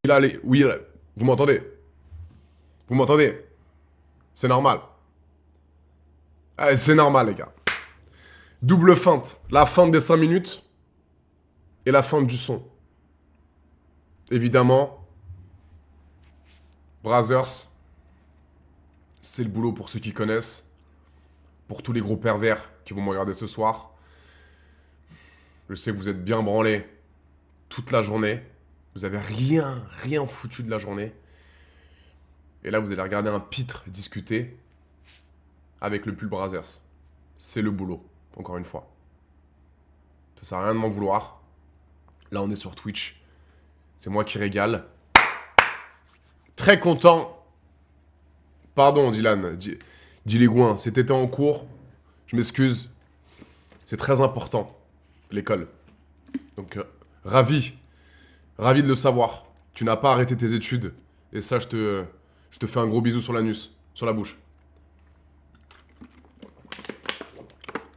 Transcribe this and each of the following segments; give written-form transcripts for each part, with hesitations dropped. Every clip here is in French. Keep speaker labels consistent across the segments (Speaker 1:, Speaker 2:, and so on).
Speaker 1: là, oui, là, vous m'entendez? Vous m'entendez? C'est normal. Ah, c'est normal, les gars. Double feinte. La feinte des 5 minutes et la feinte du son. Évidemment, Brazzers, c'est le boulot pour ceux qui connaissent. Pour tous les gros pervers qui vont me regarder ce soir. Je sais que vous êtes bien branlés toute la journée. Vous avez rien foutu de la journée. Et là, vous allez regarder un pitre discuter avec le pull Brazzers. C'est le boulot, encore une fois. Ça sert à rien de m'en vouloir. Là, on est sur Twitch. C'est moi qui régale. Très content. Pardon, Dylan. Dis les gouins. C'était en cours. Je m'excuse. C'est très important, l'école. Donc, ravi. Ravi de le savoir. Tu n'as pas arrêté tes études. Et ça, je te fais un gros bisou sur l'anus. Sur la bouche.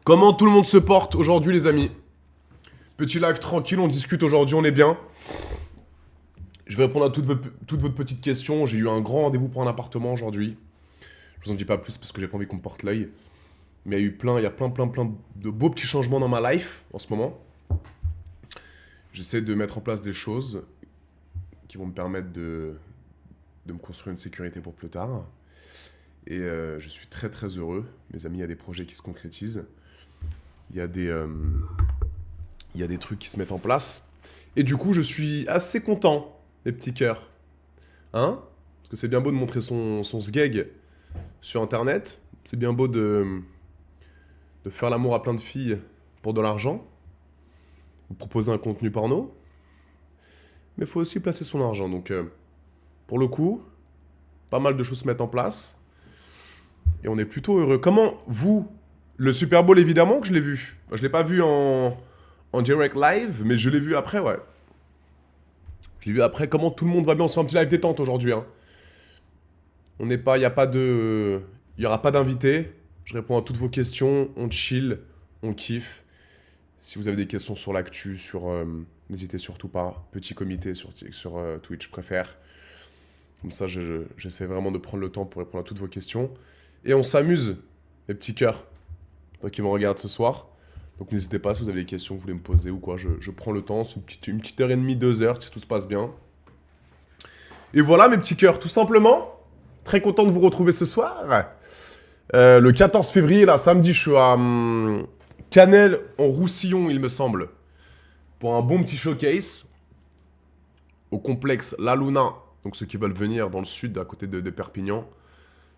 Speaker 1: Comment tout le monde se porte aujourd'hui, les amis? Petit live tranquille, on discute aujourd'hui, on est bien. Je vais répondre à toutes votre petites questions. J'ai eu un grand rendez-vous pour un appartement aujourd'hui. Je vous en dis pas plus parce que j'ai pas envie qu'on me porte l'œil. Mais il y a plein de beaux petits changements dans ma life en ce moment. J'essaie de mettre en place des choses qui vont me permettre de me construire une sécurité pour plus tard. Et je suis très heureux. Mes amis, il y a des projets qui se concrétisent. Il y a des trucs qui se mettent en place. Et du coup, je suis assez content, les petits cœurs. Hein? Parce que c'est bien beau de montrer son sgeg sur Internet. C'est bien beau de faire l'amour à plein de filles pour de l'argent. Ou proposer un contenu porno. Mais il faut aussi placer son argent. Donc, pour le coup, pas mal de choses se mettent en place. Et on est plutôt heureux. Comment, vous, le Super Bowl, évidemment que je l'ai vu. Je l'ai pas vu en direct live, mais je l'ai vu après, ouais. Je l'ai vu après. Comment tout le monde va bien? On se fait un petit live détente aujourd'hui, hein. On n'est pas, il y a pas de, il y aura pas d'invité. Je réponds à toutes vos questions. On chill, on kiffe. Si vous avez des questions sur l'actu, n'hésitez surtout pas. Petit comité sur Twitch, je préfère. Comme ça, j'essaie vraiment de prendre le temps pour répondre à toutes vos questions. Et on s'amuse, mes petits cœurs, toi qui me regardent ce soir. Donc n'hésitez pas si vous avez des questions que vous voulez me poser ou quoi. Je prends le temps, c'est une petite heure et demie, 2 heures, si tout se passe bien. Et voilà, mes petits cœurs, tout simplement. Très content de vous retrouver ce soir. Le 14 février, là, samedi, je suis à Canel, en Roussillon, il me semble. Pour un bon petit showcase. Au complexe La Luna. Donc ceux qui veulent venir dans le sud, à côté de Perpignan.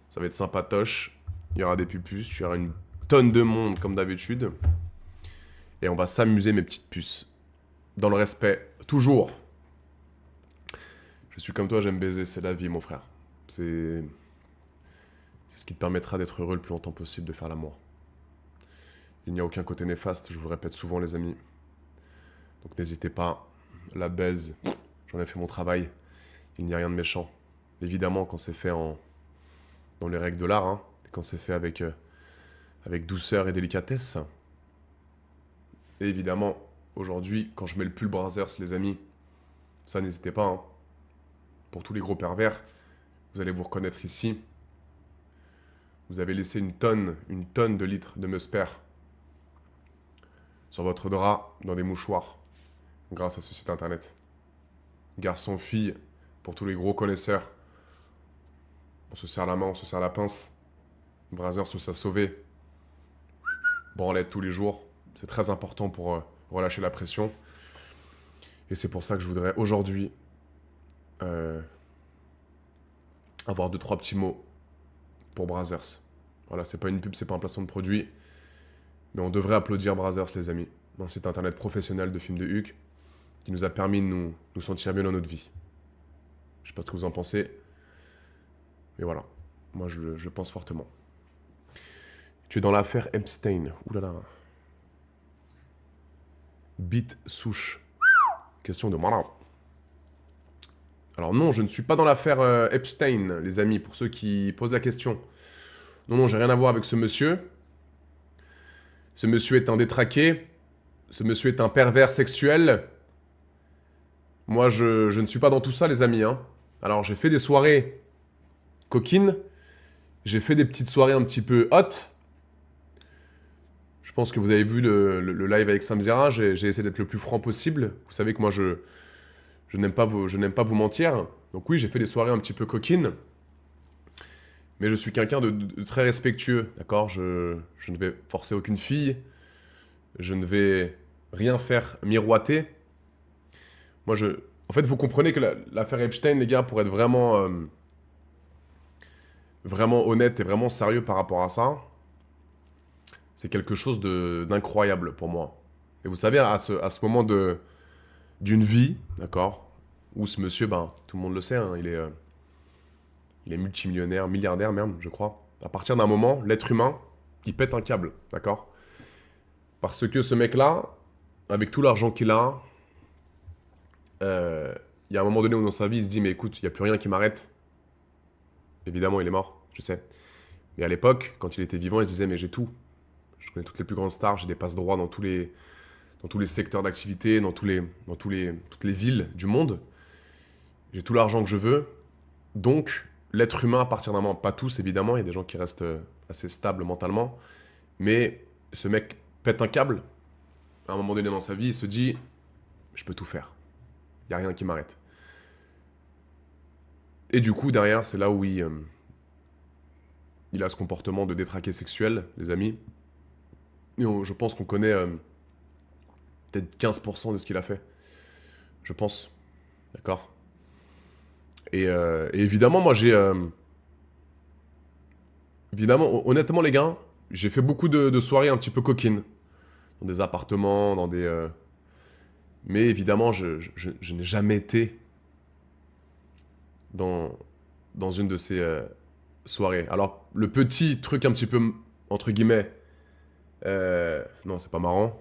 Speaker 1: Ça va être sympatoche. Il y aura des pupus, il y aura une tonne de monde comme d'habitude. Et on va s'amuser, mes petites puces. Dans le respect, toujours. Je suis comme toi, j'aime baiser, c'est la vie, mon frère. C'est ce qui te permettra d'être heureux le plus longtemps possible, de faire l'amour. Il n'y a aucun côté néfaste, je vous le répète souvent, les amis. Donc n'hésitez pas, la baise, j'en ai fait mon travail. Il n'y a rien de méchant. Évidemment, quand c'est fait dans les règles de l'art, hein, quand c'est fait avec douceur et délicatesse. Et évidemment, aujourd'hui, quand je mets le pull Brazzers, les amis, ça n'hésitez pas, hein. Pour tous les gros pervers, vous allez vous reconnaître ici. Vous avez laissé une tonne de litres de Musper sur votre drap, dans des mouchoirs, grâce à ce site internet. Garçon, fille, pour tous les gros connaisseurs, on se serre la main, on se serre la pince. Brazzers nous a sauvés. Branlette tous les jours. C'est très important pour relâcher la pression. Et c'est pour ça que je voudrais aujourd'hui avoir 2-3 petits mots pour Brazzers. Voilà, c'est pas une pub, c'est pas un placement de produit. Mais on devrait applaudir Brazzers, les amis. Un site internet professionnel de films de Huck qui nous a permis de nous sentir mieux dans notre vie. Je sais pas ce que vous en pensez. Mais voilà, moi je pense fortement. Tu es dans l'affaire Epstein. Ouh là là. Bite souche. Question de malin. Alors non, je ne suis pas dans l'affaire Epstein, les amis, pour ceux qui posent la question. Non, j'ai rien à voir avec ce monsieur. Ce monsieur est un détraqué. Ce monsieur est un pervers sexuel. Moi, je ne suis pas dans tout ça, les amis, hein. Alors, j'ai fait des soirées coquines. J'ai fait des petites soirées un petit peu hot. Je pense que vous avez vu le live avec Samzira. J'ai essayé d'être le plus franc possible. Vous savez que moi, je n'aime pas vous mentir. Donc oui, j'ai fait des soirées un petit peu coquines. Mais je suis quelqu'un de très respectueux, d'accord? Je ne vais forcer aucune fille. Je ne vais rien faire miroiter. Moi, en fait, vous comprenez que l'affaire Epstein, les gars, pour être vraiment honnête et vraiment sérieux par rapport à ça, c'est quelque chose d'incroyable pour moi. Et vous savez, à ce moment d'une vie, d'accord, où ce monsieur, ben, tout le monde le sait, hein, il est multimillionnaire, milliardaire même, je crois. À partir d'un moment, l'être humain, il pète un câble, d'accord? Parce que ce mec-là, avec tout l'argent qu'il a, il y a un moment donné où dans sa vie, il se dit, mais écoute, il n'y a plus rien qui m'arrête. Évidemment, il est mort, je sais. Mais à l'époque, quand il était vivant, il se disait, mais j'ai tout. Je connais toutes les plus grandes stars, j'ai des passe-droits dans tous les secteurs d'activité, toutes les villes du monde. J'ai tout l'argent que je veux. Donc, l'être humain, à partir d'un moment, pas tous évidemment, il y a des gens qui restent assez stables mentalement, mais ce mec pète un câble. À un moment donné dans sa vie, il se dit, je peux tout faire. Il n'y a rien qui m'arrête. Et du coup, derrière, c'est là où il a ce comportement de détraqué sexuel, les amis. Et je pense qu'on connaît peut-être 15% de ce qu'il a fait. Je pense. D'accord. Et évidemment, moi, évidemment, honnêtement, les gars, j'ai fait beaucoup de soirées un petit peu coquines. Dans des appartements, mais évidemment, je n'ai jamais été dans une de ces soirées. Alors, le petit truc un petit peu, entre guillemets, non, c'est pas marrant.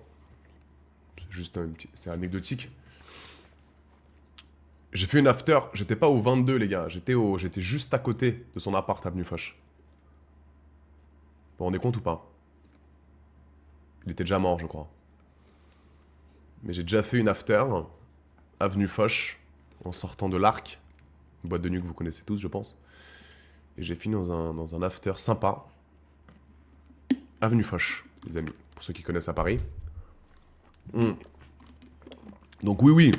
Speaker 1: C'est juste c'est anecdotique. J'ai fait une after, j'étais pas au 22 les gars, j'étais juste à côté de son appart avenue Foch. Vous vous rendez compte ou pas? Il était déjà mort je crois. Mais j'ai déjà fait une after, avenue Foch, en sortant de l'Arc, une boîte de nuit que vous connaissez tous je pense. Et j'ai fini dans un after sympa, avenue Foch, les amis, pour ceux qui connaissent à Paris. Donc oui,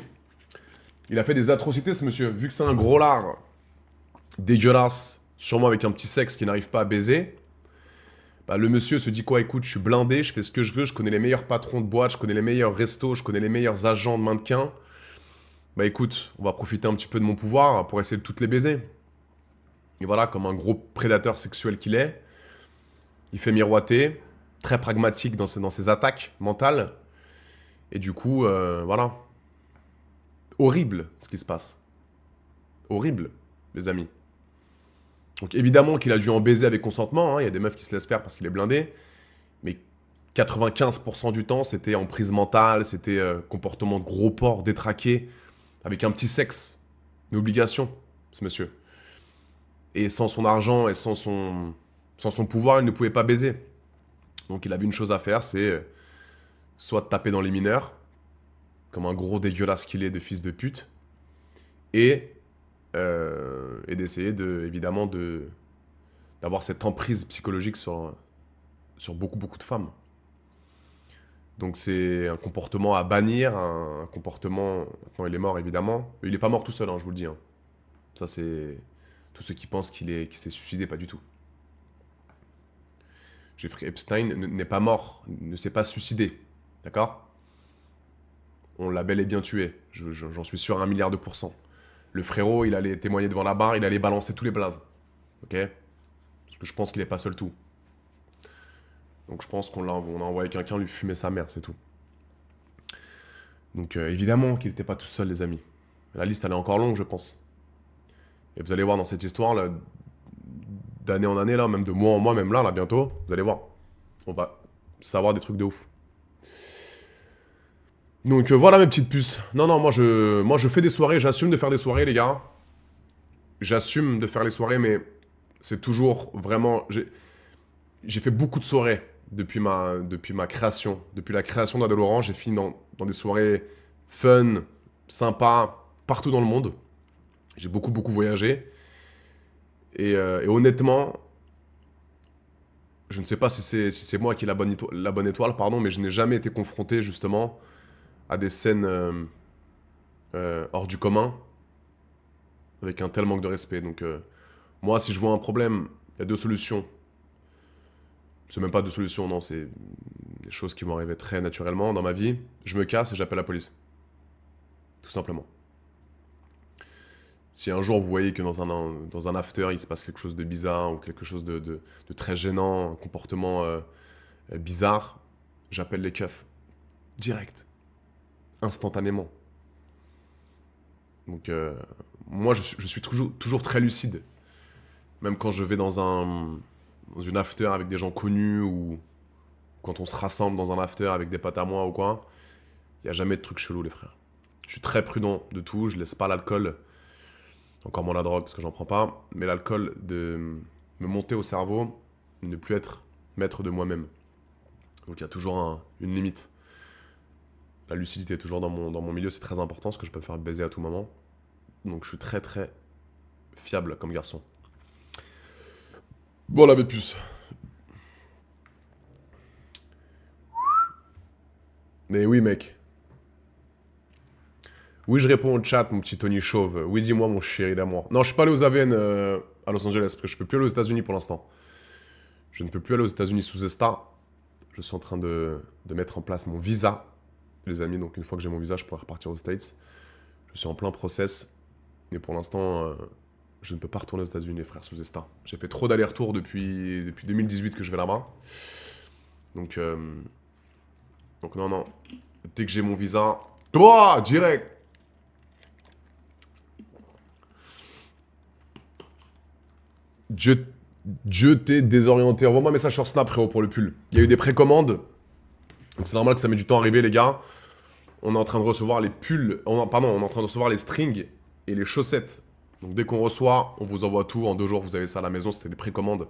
Speaker 1: il a fait des atrocités ce monsieur, vu que c'est un gros lard, dégueulasse, sûrement avec un petit sexe qui n'arrive pas à baiser. Bah, le monsieur se dit quoi, écoute, je suis blindé, je fais ce que je veux, je connais les meilleurs patrons de boîte, je connais les meilleurs restos, je connais les meilleurs agents de mannequins. Bah écoute, on va profiter un petit peu de mon pouvoir pour essayer de toutes les baiser. Et voilà, comme un gros prédateur sexuel qu'il est, il fait miroiter, très pragmatique dans ses attaques mentales. Et du coup, voilà. Horrible ce qui se passe. Horrible, les amis. Donc évidemment qu'il a dû en baiser avec consentement, hein. Il y a des meufs qui se laissent faire parce qu'il est blindé, mais 95% du temps, c'était emprise mentale, c'était comportement de gros porc, détraqué, avec un petit sexe, une obligation, ce monsieur. Et sans son argent et sans son pouvoir, il ne pouvait pas baiser. Donc il avait une chose à faire, c'est soit de taper dans les mineurs, comme un gros dégueulasse qu'il est de fils de pute, et d'essayer évidemment d'avoir cette emprise psychologique sur beaucoup, beaucoup de femmes. Donc c'est un comportement à bannir, un comportement... Maintenant il est mort évidemment. Il n'est pas mort tout seul, hein, je vous le dis. Hein. Ça c'est... Tous ceux qui pensent qu'il s'est suicidé, pas du tout. Jeffrey Epstein n'est pas mort, ne s'est pas suicidé. D'accord? On l'a bel et bien tué. J'en suis sûr à 1 milliard de %. Le frérot, il allait témoigner devant la barre, il allait balancer tous les blazes. Ok? Parce que je pense qu'il n'est pas seul tout. Donc je pense qu'on a envoyé quelqu'un lui fumer sa mère, c'est tout. Donc évidemment qu'il n'était pas tout seul, les amis. La liste, elle est encore longue, je pense. Et vous allez voir dans cette histoire, là, d'année en année, là, même de mois en mois, même là, bientôt, vous allez voir. On va savoir des trucs de ouf. Donc voilà mes petites puces. Non, moi je fais des soirées, j'assume de faire des soirées, les gars. J'assume de faire les soirées, mais c'est toujours vraiment... J'ai fait beaucoup de soirées depuis ma création. Depuis la création d'Adèle Laurent, j'ai fini dans des soirées fun, sympas, partout dans le monde. J'ai beaucoup voyagé. Et honnêtement, je ne sais pas si c'est moi qui ai la bonne étoile, pardon, mais je n'ai jamais été confronté justement à des scènes hors du commun avec un tel manque de respect. Donc moi, si je vois un problème, il y a deux solutions. C'est même pas deux solutions, non, c'est des choses qui vont arriver très naturellement dans ma vie. Je me casse et j'appelle la police. Tout simplement. Si un jour vous voyez que dans un after, il se passe quelque chose de bizarre ou quelque chose de très gênant, un comportement bizarre, j'appelle les keufs. Direct. Instantanément. Donc, moi, je suis toujours très lucide. Même quand je vais dans une after avec des gens connus ou quand on se rassemble dans un after avec des potes à moi ou quoi, il n'y a jamais de trucs chelous, les frères. Je suis très prudent de tout, je laisse pas l'alcool, encore moins la drogue parce que j'en prends pas, mais l'alcool de me monter au cerveau, ne plus être maître de moi-même. Donc il y a toujours une limite. La lucidité, toujours dans mon milieu, c'est très important parce que je peux me faire baiser à tout moment. Donc je suis très fiable comme garçon. Voilà mes puces. Mais oui mec. Oui je réponds au chat mon petit Tony Chauve. Oui dis-moi mon chéri d'amour. Non je suis pas allé aux Aven à Los Angeles parce que je peux plus aller aux États-Unis pour l'instant. Je ne peux plus aller aux États-Unis sous ESTA. Je suis en train de mettre en place mon visa. Les amis, donc une fois que j'ai mon visa, je pourrai repartir aux States. Je suis en plein process. Mais pour l'instant, je ne peux pas retourner aux États-Unis, les frères, sous ESTA. J'ai fait trop d'allers-retours depuis 2018 que je vais là-bas. Donc non. Dès que j'ai mon visa, toi, direct. Dieu t'est désorienté. Envoie-moi un message sur Snap, frérot, pour le pull. Il y a eu des précommandes. Donc c'est normal que ça met du temps à arriver, les gars. On est en train de recevoir les pulls. On est en train de recevoir les strings et les chaussettes. Donc dès qu'on reçoit, on vous envoie tout. En 2 jours, vous avez ça à la maison. C'était des précommandes.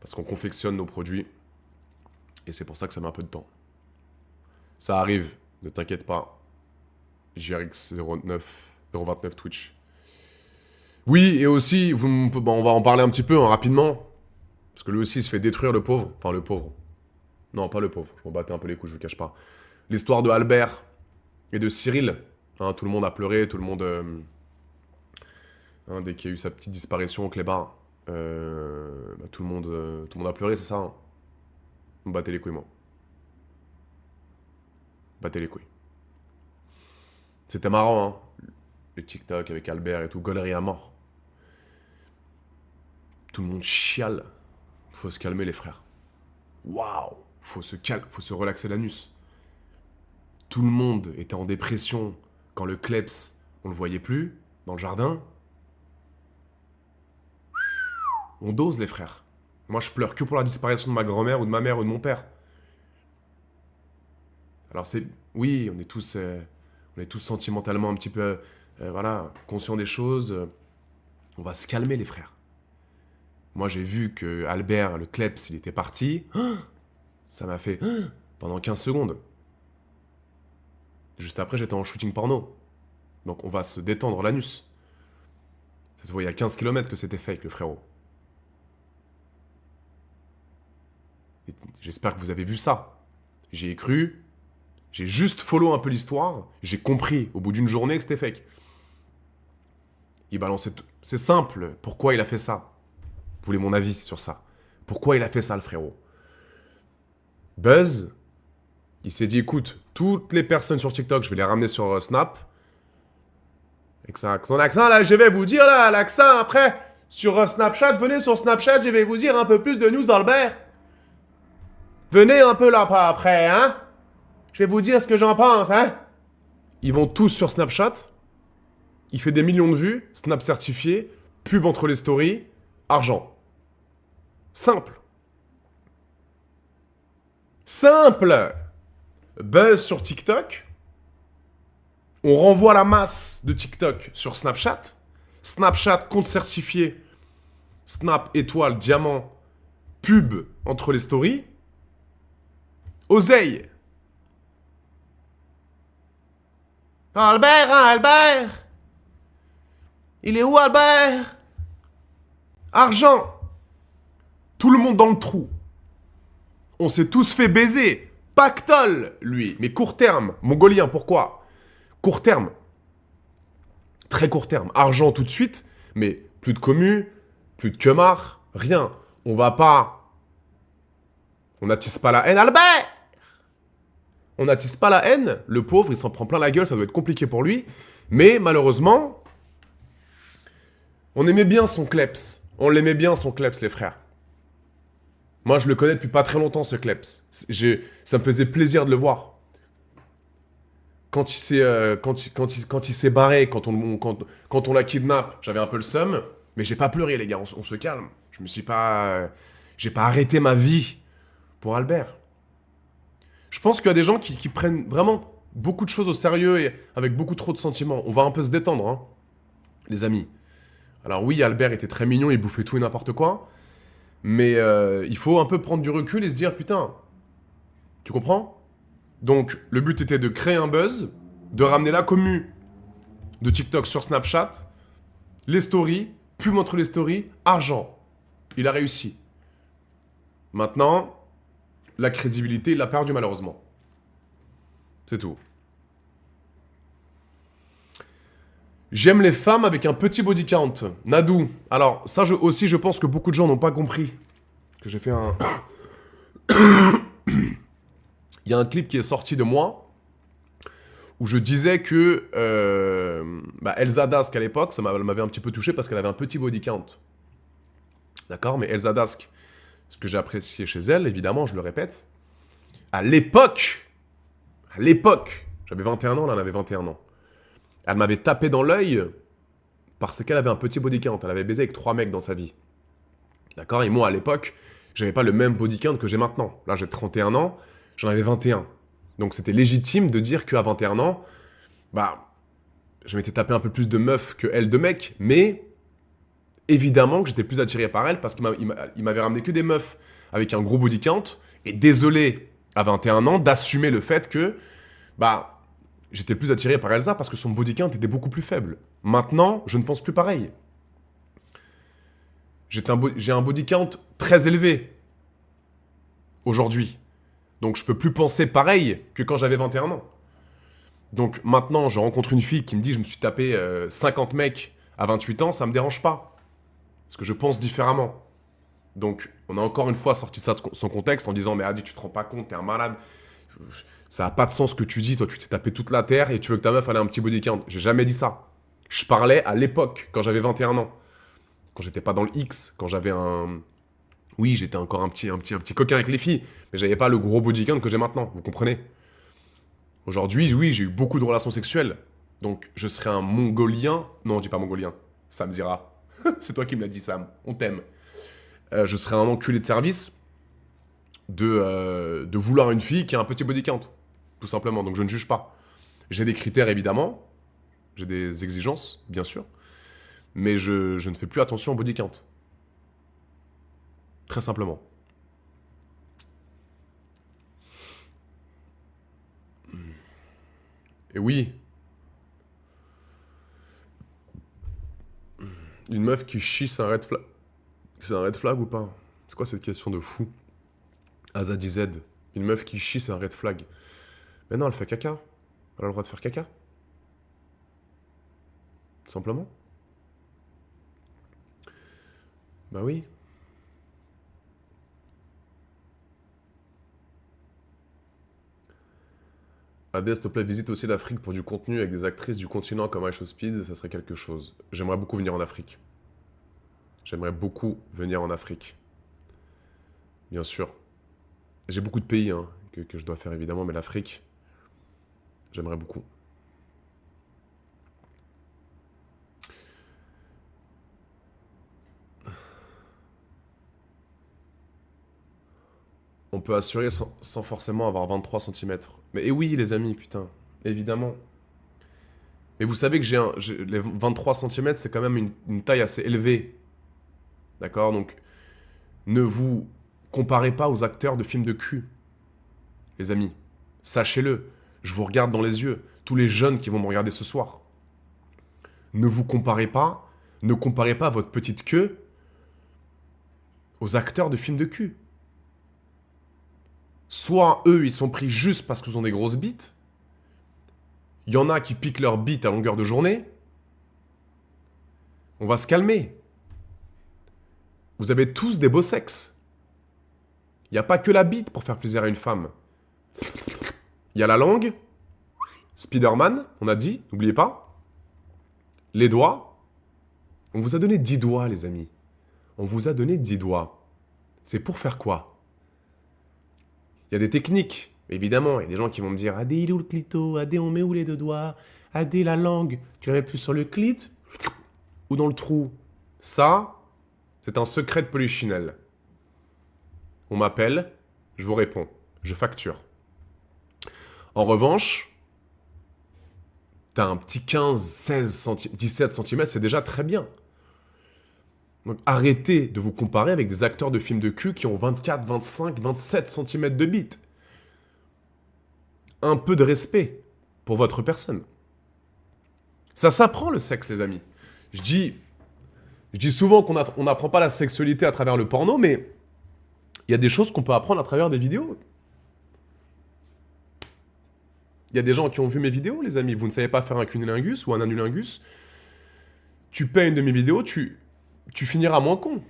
Speaker 1: Parce qu'on confectionne nos produits. Et c'est pour ça que ça met un peu de temps. Ça arrive, ne t'inquiète pas. JRX09, 029 Twitch. Oui, et aussi, on va en parler un petit peu rapidement. Parce que lui aussi, il se fait détruire, le pauvre. Enfin, le pauvre. Non, pas le pauvre. Je m'en battais un peu les couilles, je vous cache pas. L'histoire de Albert et de Cyril. Hein, tout le monde a pleuré, tout le monde... dès qu'il y a eu sa petite disparition au Clébar, tout le monde a pleuré, c'est ça. Hein. Vous me battez les couilles, moi. Battez les couilles. C'était marrant, hein. Le TikTok avec Albert et tout, gaulerie à mort. Tout le monde chiale. Faut se calmer, les frères. Waouh. Faut se relaxer l'anus. Tout le monde était en dépression quand le Kleps, on le voyait plus, dans le jardin. On dose, les frères. Moi, je pleure que pour la disparition de ma grand-mère ou de ma mère ou de mon père. Alors oui, on est tous sentimentalement un petit peu, conscients des choses. On va se calmer, les frères. Moi, j'ai vu que Albert, le Kleps, il était parti. Ça m'a fait pendant 15 secondes. Juste après, j'étais en shooting porno. Donc, on va se détendre l'anus. Ça se voyait à 15 km que c'était fake, le frérot. Et j'espère que vous avez vu ça. J'y ai cru. J'ai juste follow un peu l'histoire. J'ai compris au bout d'une journée que c'était fake. Il balançait tout. C'est simple. Pourquoi il a fait ça? Vous voulez mon avis sur ça? Pourquoi il a fait ça, le frérot? Buzz, il s'est dit, écoute, toutes les personnes sur TikTok, je vais les ramener sur Snap. Avec son accent, là, je vais vous dire, là, l'accent, après, sur Snapchat, venez sur Snapchat, je vais vous dire un peu plus de news d'Albert. Venez un peu là, pas après, hein? Je vais vous dire ce que j'en pense, hein? Ils vont tous sur Snapchat. Il fait des millions de vues, Snap certifié, pub entre les stories, argent. Simple. Simple. Buzz sur TikTok. On renvoie la masse de TikTok sur Snapchat. Snapchat, compte certifié. Snap, étoile, diamant, pub entre les stories. Oseille. Albert, hein, Albert. Il est où Albert? Argent. Tout le monde dans le trou. On s'est tous fait baiser. Pactole, lui. Mais court terme. Mongolien, pourquoi? Court terme. Très court terme. Argent tout de suite, mais plus de commu, plus de queumar, rien. On va pas... On n'attise pas la haine. Albert! On n'attise pas la haine. Le pauvre, il s'en prend plein la gueule, ça doit être compliqué pour lui. Mais malheureusement, on aimait bien son kleps. On l'aimait bien son kleps, les frères. Moi, je le connais depuis pas très longtemps, ce kleps. Ça me faisait plaisir de le voir. Quand il s'est barré, quand on la kidnappe, j'avais un peu le seum. Mais j'ai pas pleuré, les gars, on se calme. J'ai pas arrêté ma vie pour Albert. Je pense qu'il y a des gens qui prennent vraiment beaucoup de choses au sérieux et avec beaucoup trop de sentiments. On va un peu se détendre, hein, les amis. Alors oui, Albert était très mignon, il bouffait tout et n'importe quoi. Mais il faut un peu prendre du recul et se dire, putain, tu comprends? Donc, le but était de créer un buzz, de ramener la commu de TikTok sur Snapchat, les stories, pub entre les stories, argent. Il a réussi. Maintenant, la crédibilité, il l'a perdu malheureusement. C'est tout. J'aime les femmes avec un petit body count. Nadou. Alors, ça aussi, je pense que beaucoup de gens n'ont pas compris. Que j'ai fait un... Il y a un clip qui est sorti de moi où je disais que Elsa Dask à l'époque, ça m'avait un petit peu touché parce qu'elle avait un petit body count. D'accord? Mais Elsa Dask, ce que j'ai apprécié chez elle, évidemment, je le répète, à l'époque, j'avais 21 ans, là, elle avait 21 ans. Elle m'avait tapé dans l'œil parce qu'elle avait un petit body count. Elle avait baisé avec 3 mecs dans sa vie. D'accord? Et moi, à l'époque, j'avais pas le même body count que j'ai maintenant. Là, j'ai 31 ans, j'en avais 21. Donc, c'était légitime de dire qu'à 21 ans, je m'étais tapé un peu plus de meufs que elle de mecs, mais évidemment que j'étais plus attiré par elle parce qu'il m'avait ramené que des meufs avec un gros body count. Et désolé, à 21 ans, d'assumer le fait que, j'étais plus attiré par Elsa parce que son body count était beaucoup plus faible. Maintenant, je ne pense plus pareil. J'ai un body count très élevé aujourd'hui. Donc je peux plus penser pareil que quand j'avais 21 ans. Donc maintenant, je rencontre une fille qui me dit je me suis tapé 50 mecs à 28 ans, ça me dérange pas. Parce que je pense différemment. Donc on a encore une fois sorti ça de son contexte en disant mais Adi, tu te rends pas compte, t'es un malade. Ça n'a pas de sens ce que tu dis, toi tu t'es tapé toute la terre et tu veux que ta meuf ait un petit body count. J'ai jamais dit ça. Je parlais à l'époque, quand j'avais 21 ans. Quand j'étais pas dans le X, quand j'avais un... Oui, j'étais encore un petit coquin avec les filles, mais j'avais pas le gros body count que j'ai maintenant, vous comprenez? Aujourd'hui, oui, j'ai eu beaucoup de relations sexuelles. Donc je serais un mongolien... Non, dis pas mongolien, ça me dira. C'est toi qui me l'as dit, Sam, on t'aime. Je serais un enculé de service de vouloir une fille qui a un petit body count. Tout simplement, donc je ne juge pas. J'ai des critères, évidemment. J'ai des exigences, bien sûr. Mais je ne fais plus attention au body count. Très simplement. Et oui. Une meuf qui chie, c'est un red flag. C'est un red flag ou pas? C'est quoi cette question de fou? Azadi Z. Une meuf qui chie, c'est un red flag. Mais non, elle fait caca. Elle a le droit de faire caca. Tout simplement. Bah oui. Adès, s'il te plaît, visite aussi l'Afrique pour du contenu avec des actrices du continent comme Aisha Speed, ça serait quelque chose. J'aimerais beaucoup venir en Afrique. J'aimerais beaucoup venir en Afrique. Bien sûr. J'ai beaucoup de pays que je dois faire évidemment, mais l'Afrique, j'aimerais beaucoup. On peut assurer sans forcément avoir 23 cm. Mais oui, les amis, putain, évidemment. Mais vous savez que les 23 cm, c'est quand même une taille assez élevée. D'accord? Donc, ne vous comparez pas aux acteurs de films de cul. Les amis, sachez-le. Je vous regarde dans les yeux. Tous les jeunes qui vont me regarder ce soir. Ne vous comparez pas Ne comparez pas votre petite queue aux acteurs de films de cul. Soit eux, ils sont pris juste parce qu'ils ont des grosses bites. Il y en a qui piquent leur bite à longueur de journée. On va se calmer. Vous avez tous des beaux sexes. Il n'y a pas que la bite pour faire plaisir à une femme. Il y a la langue, Spider-Man, on a dit, n'oubliez pas. Les doigts. On vous a donné 10 doigts, les amis. On vous a donné 10 doigts. C'est pour faire quoi? Il y a des techniques, évidemment. Il y a des gens qui vont me dire Adé, il est où le clito? Adé, on met où les 2 doigts? Adé, la langue, tu la mets plus sur le clit ou dans le trou? Ça, c'est un secret de Polichinelle. On m'appelle, je vous réponds, je facture. En revanche, t'as un petit 15, 16 cm, 17 cm, c'est déjà très bien. Donc arrêtez de vous comparer avec des acteurs de films de cul qui ont 24, 25, 27 cm de bite. Un peu de respect pour votre personne. Ça s'apprend le sexe, les amis. Je dis souvent qu'on n'apprend pas la sexualité à travers le porno, mais il y a des choses qu'on peut apprendre à travers des vidéos. Il y a des gens qui ont vu mes vidéos, les amis. Vous ne savez pas faire un cunilingus ou un anulingus. Tu paies une de mes vidéos, tu finiras moins con.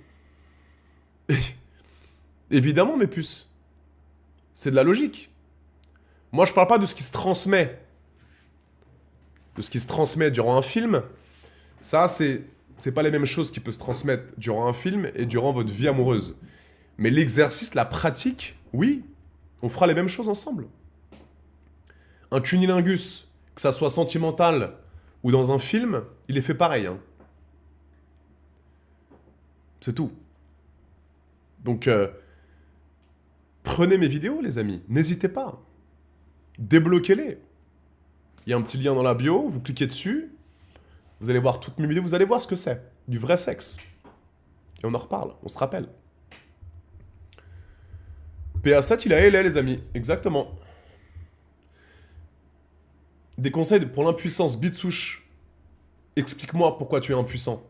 Speaker 1: Évidemment, mes puces. C'est de la logique. Moi, je parle pas de ce qui se transmet. De ce qui se transmet durant un film. Ça, c'est pas les mêmes choses qui peuvent se transmettre durant un film et durant votre vie amoureuse. Mais l'exercice, la pratique, oui, on fera les mêmes choses ensemble. Un cunilingus, que ça soit sentimental ou dans un film, il est fait pareil. Hein. C'est tout. Donc, prenez mes vidéos, les amis. N'hésitez pas. Débloquez-les. Il y a un petit lien dans la bio, vous cliquez dessus. Vous allez voir toutes mes vidéos, vous allez voir ce que c'est. Du vrai sexe. Et on en reparle, on se rappelle. PA7, il a LA, les amis. Exactement. Des conseils pour l'impuissance. Bitsouche. Explique-moi pourquoi tu es impuissant.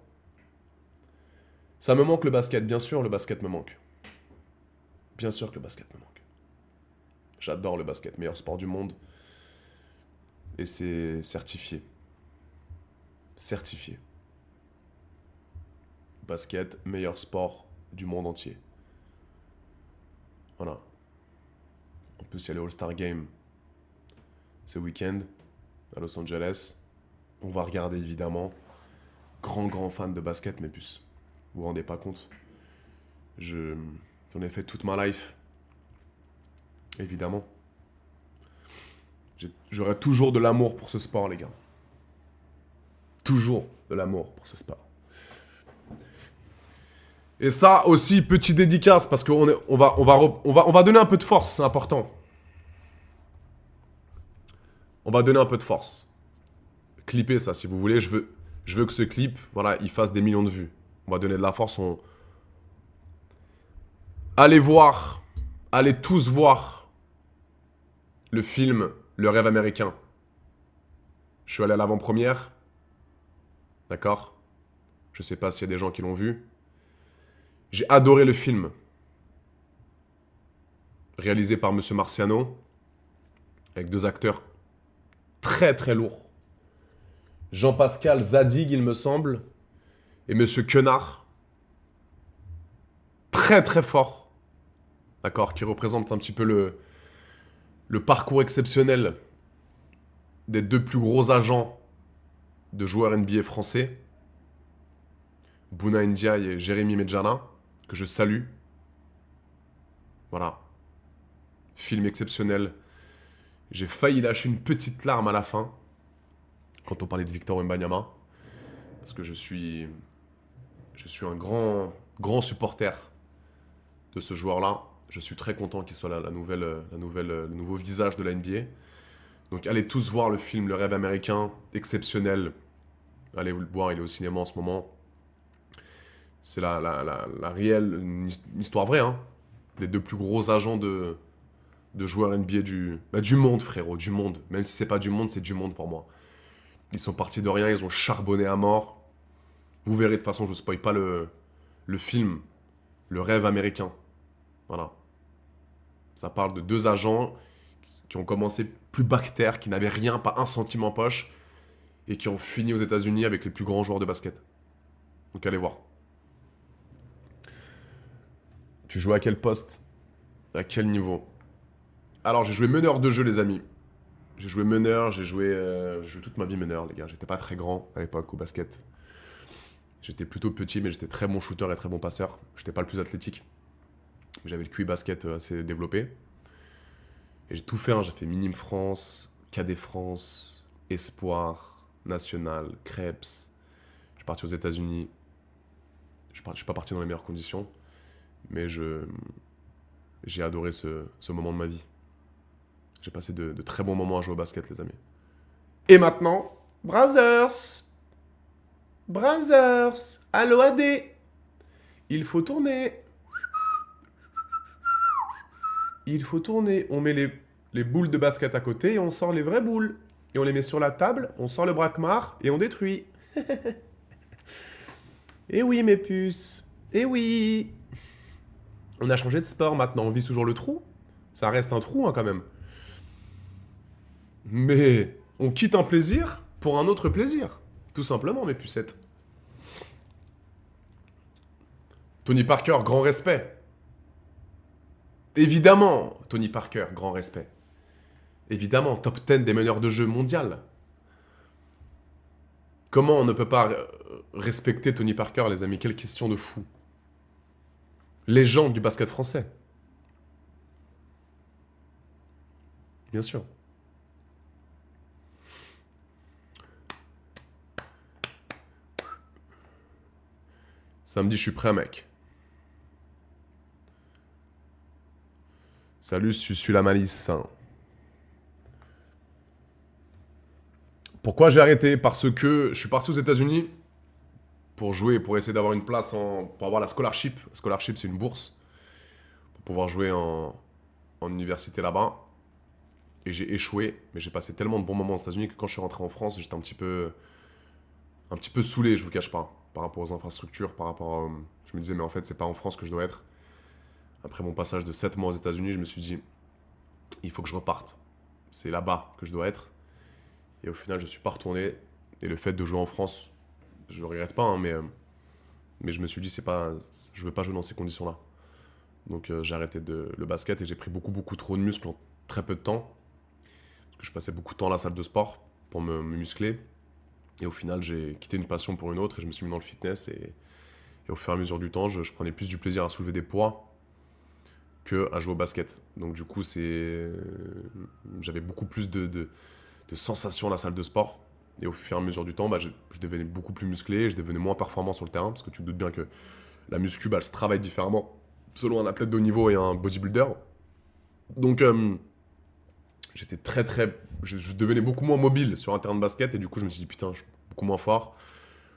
Speaker 1: Ça me manque le basket. Bien sûr, le basket me manque. Bien sûr que le basket me manque. J'adore le basket. Meilleur sport du monde. Et c'est certifié. Certifié. Basket, meilleur sport du monde entier. Voilà. En plus, il y a le All-Star Game ce week-end à Los Angeles. On va regarder évidemment. Grand fan de basket, mes puces. Vous vous rendez pas compte? J'en ai fait toute ma life. Évidemment. J'aurai toujours de l'amour pour ce sport, les gars. Toujours de l'amour pour ce sport. Et ça aussi, petit dédicace, parce qu'on va donner un peu de force, c'est important. On va donner un peu de force. Clippez ça, si vous voulez. Je veux que ce clip, voilà, il fasse des millions de vues. On va donner de la force. Allez voir, allez tous voir le film Le Rêve Américain. Je suis allé à l'avant-première. D'accord? Je sais pas s'il y a des gens qui l'ont vu. J'ai adoré le film. Réalisé par Monsieur Marciano. Avec 2 acteurs très lourds. Jean-Pascal Zadig, il me semble. Et Monsieur Quenard. Très fort. D'accord? Qui représente un petit peu le parcours exceptionnel des 2 plus gros agents de joueurs NBA français. Bouna Ndiaye et Jérémy Medjana, que je salue. Voilà. Film exceptionnel. J'ai failli lâcher une petite larme à la fin, quand on parlait de Victor Wembanyama, parce que je suis un grand supporter de ce joueur-là. Je suis très content qu'il soit le nouveau visage de la NBA. Donc allez tous voir le film Le Rêve Américain, exceptionnel. Allez le voir, il est au cinéma en ce moment. C'est la réelle, une histoire vraie, hein, des 2 plus gros agents de joueurs NBA du monde, frérot, du monde. Même si c'est pas du monde, c'est du monde pour moi. Ils sont partis de rien, ils ont charbonné à mort Vous verrez, de toute façon, je ne spoil pas le film, Le rêve américain. Voilà. Ça parle de deux agents qui ont commencé plus bactères, qui n'avaient rien, pas un centime en poche, et qui ont fini aux États-Unis avec les plus grands joueurs de basket. Donc allez voir. Tu joues à quel poste? À quel niveau? Alors j'ai joué meneur de jeu, les amis. J'ai joué meneur, j'ai joué toute ma vie meneur, les gars. J'étais pas très grand à l'époque au basket. J'étais plutôt petit, mais j'étais très bon shooter et très bon passeur. J'étais pas le plus athlétique. Mais j'avais le QI basket assez développé. Et j'ai tout fait, hein. J'ai fait Minime France, Cadet France, Espoir, National, Krebs. Je suis parti aux États-Unis. Je suis pas parti dans les meilleures conditions. Mais j'ai adoré ce moment de ma vie. J'ai passé de très bons moments à jouer au basket, les amis. Et maintenant, Brothers! Brothers! Allo AD! Il faut tourner! Il faut tourner. On met les boules de basket à côté et on sort les vraies boules. Et on les met sur la table, on sort le braquemar et on détruit. Eh oui, mes puces. Eh oui. On a changé de sport maintenant. On vise toujours le trou. Ça reste un trou, hein, quand même. Mais on quitte un plaisir pour un autre plaisir. Tout simplement, mes pucettes. Tony Parker, grand respect. Évidemment, Tony Parker, grand respect. Évidemment, top 10 des meneurs de jeu mondial. Comment on ne peut pas respecter Tony Parker, les amis? Quelle question de fou. Légende du basket français. Bien sûr. Samedi, je suis prêt, mec. Salut, je suis la malice. Pourquoi j'ai arrêté? Parce que je suis parti aux États-Unis pour jouer, pour essayer d'avoir une place pour avoir la scholarship. La scholarship, c'est une bourse pour pouvoir jouer en université là-bas. Et j'ai échoué, mais j'ai passé tellement de bons moments aux États-Unis que quand je suis rentré en France, j'étais un petit peu saoulé, je vous cache pas, par rapport aux infrastructures, je me disais, mais en fait, c'est pas en France que je dois être. Après mon passage de 7 mois aux États-Unis, je me suis dit, il faut que je reparte. C'est là-bas que je dois être. Et au final, je suis pas retourné. Et le fait de jouer en France, je le regrette pas, hein, mais je me suis dit, je veux pas jouer dans ces conditions-là. Donc j'ai arrêté le basket et j'ai pris beaucoup trop de muscles en très peu de temps. Parce que je passais beaucoup de temps à la salle de sport pour me muscler. Et au final, j'ai quitté une passion pour une autre et je me suis mis dans le fitness. Et au fur et à mesure du temps, je prenais plus du plaisir à soulever des poids que à jouer au basket. Donc du coup, j'avais beaucoup plus de sensations à la salle de sport. Et au fur et à mesure du temps, je devenais beaucoup plus musclé, je devenais moins performant sur le terrain, parce que tu te doutes bien que la muscu, elle se travaille différemment selon un athlète de haut niveau et un bodybuilder. Donc j'étais je devenais beaucoup moins mobile sur un terrain de basket, et du coup je me suis dit putain, je suis beaucoup moins fort.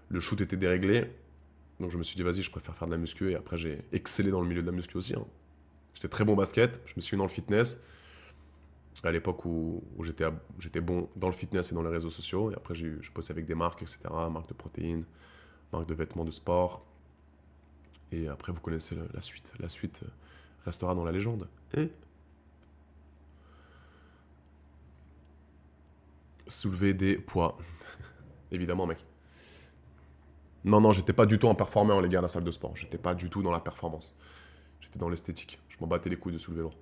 Speaker 1: Le shoot était déréglé, donc je me suis dit vas-y, je préfère faire de la muscu, et après j'ai excellé dans le milieu de la muscu aussi, hein. J'étais très bon basket, je me suis mis dans le fitness, à l'époque où j'étais bon dans le fitness et dans les réseaux sociaux. Et après, je bossais avec des marques, etc. Marques de protéines, marques de vêtements de sport. Et après, vous connaissez la suite. La suite restera dans la légende. Et soulever des poids. Évidemment, mec. Non, j'étais pas du tout un performeur, les gars, à la salle de sport. J'étais pas du tout dans la performance. J'étais dans l'esthétique. Je m'en battais les couilles de soulever lourd.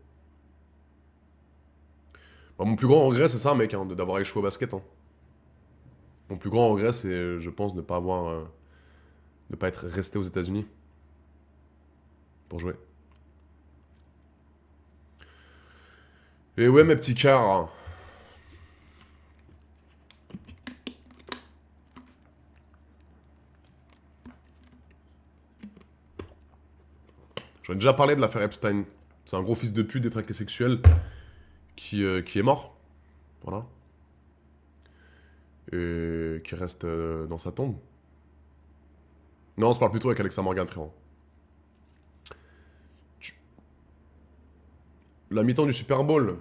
Speaker 1: Mon plus grand regret, c'est ça, mec, hein, d'avoir échoué au basket, hein. Mon plus grand regret, c'est, je pense, de ne pas être resté aux États-Unis pour jouer. Et ouais, mes petits cars. J'en ai déjà parlé de l'affaire Epstein. C'est un gros fils de pute détraqué sexuel qui est mort. Voilà. Et qui reste dans sa tombe. Non, on se parle plutôt avec Alexa Morgan, frérot. La mi-temps du Super Bowl.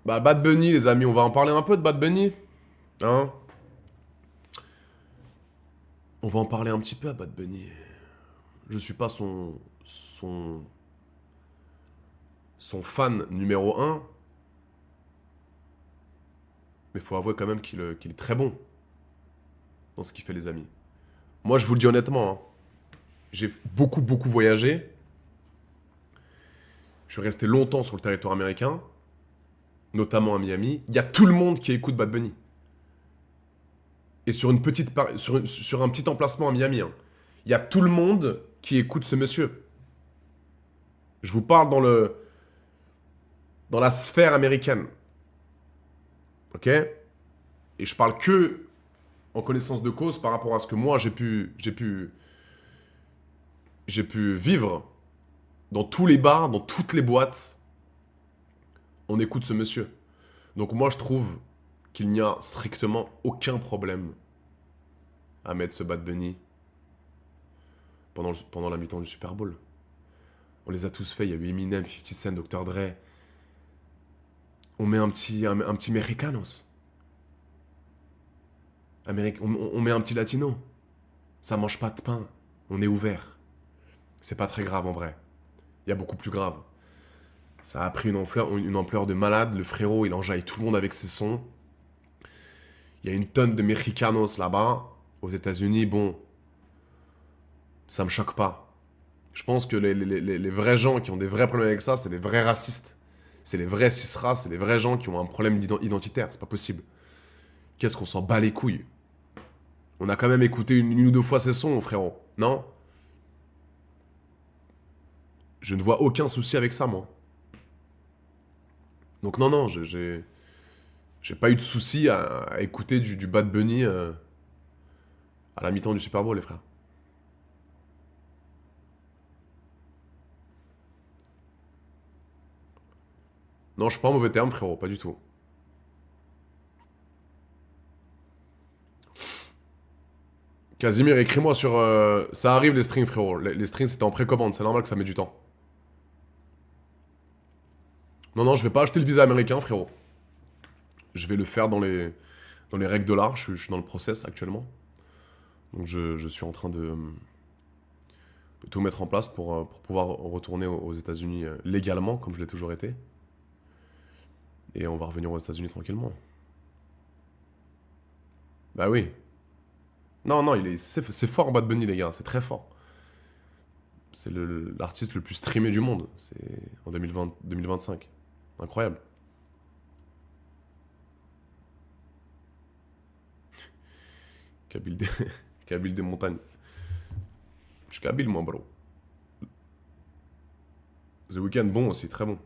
Speaker 1: Bah, Bad Bunny, les amis, on va en parler un peu de Bad Bunny. Hein? On va en parler un petit peu à Bad Bunny. Je suis pas son fan numéro un, mais faut avouer quand même qu'il est très bon dans ce qu'il fait, les amis. Moi, je vous le dis honnêtement, hein, j'ai beaucoup, beaucoup voyagé. Je suis resté longtemps sur le territoire américain, notamment à Miami. Il y a tout le monde qui écoute Bad Bunny. Et sur, sur un petit emplacement à Miami, hein, il y a tout le monde qui écoute ce monsieur. Je vous parle dans la sphère américaine. Ok? Et je parle que en connaissance de cause par rapport à ce que moi j'ai pu vivre dans tous les bars, dans toutes les boîtes. On écoute ce monsieur. Donc moi je trouve qu'il n'y a strictement aucun problème à mettre ce Bad Bunny pendant la mi-temps du Super Bowl. On les a tous fait, il y a eu Eminem, 50 Cent, Dr. Dre. On met un petit Mexicanos. On met un petit latino. Ça mange pas de pain. On est ouvert. C'est pas très grave en vrai. Il y a beaucoup plus grave. Ça a pris une ampleur de malade. Le frérot, il enjaille tout le monde avec ses sons. Il y a une tonne de Mexicanos là-bas. Aux États-Unis, bon, ça me choque pas. Je pense que les vrais gens qui ont des vrais problèmes avec ça, c'est les vrais racistes. C'est les vrais cisras, c'est les vrais gens qui ont un problème identitaire. C'est pas possible. Qu'est-ce qu'on s'en bat les couilles? On a quand même écouté une ou deux fois ces sons, frérot. Non? Je ne vois aucun souci avec ça, moi. Donc non, non, j'ai pas eu de souci à écouter du Bad Bunny à la mi-temps du Super Bowl, les frères. Non, je suis pas un mauvais terme, frérot, pas du tout. Casimir, écris-moi sur... ça arrive les strings, frérot. Les strings, c'était en précommande, c'est normal que ça met du temps. Non, non, je vais pas acheter le visa américain, frérot. Je vais le faire dans les règles de l'art. Je suis dans le process actuellement. Donc je suis en train de tout mettre en place pour pouvoir retourner aux États-Unis légalement, comme je l'ai toujours été. Et on va revenir aux États-Unis tranquillement. Bah oui. Non, non, c'est fort Bad Bunny, les gars, c'est très fort. C'est l'artiste le plus streamé du monde. C'est en 2025. Incroyable. Kabyle des, Kabyle des montagnes. Je suis Kabyle, moi, bro. The Weeknd, bon aussi, très bon.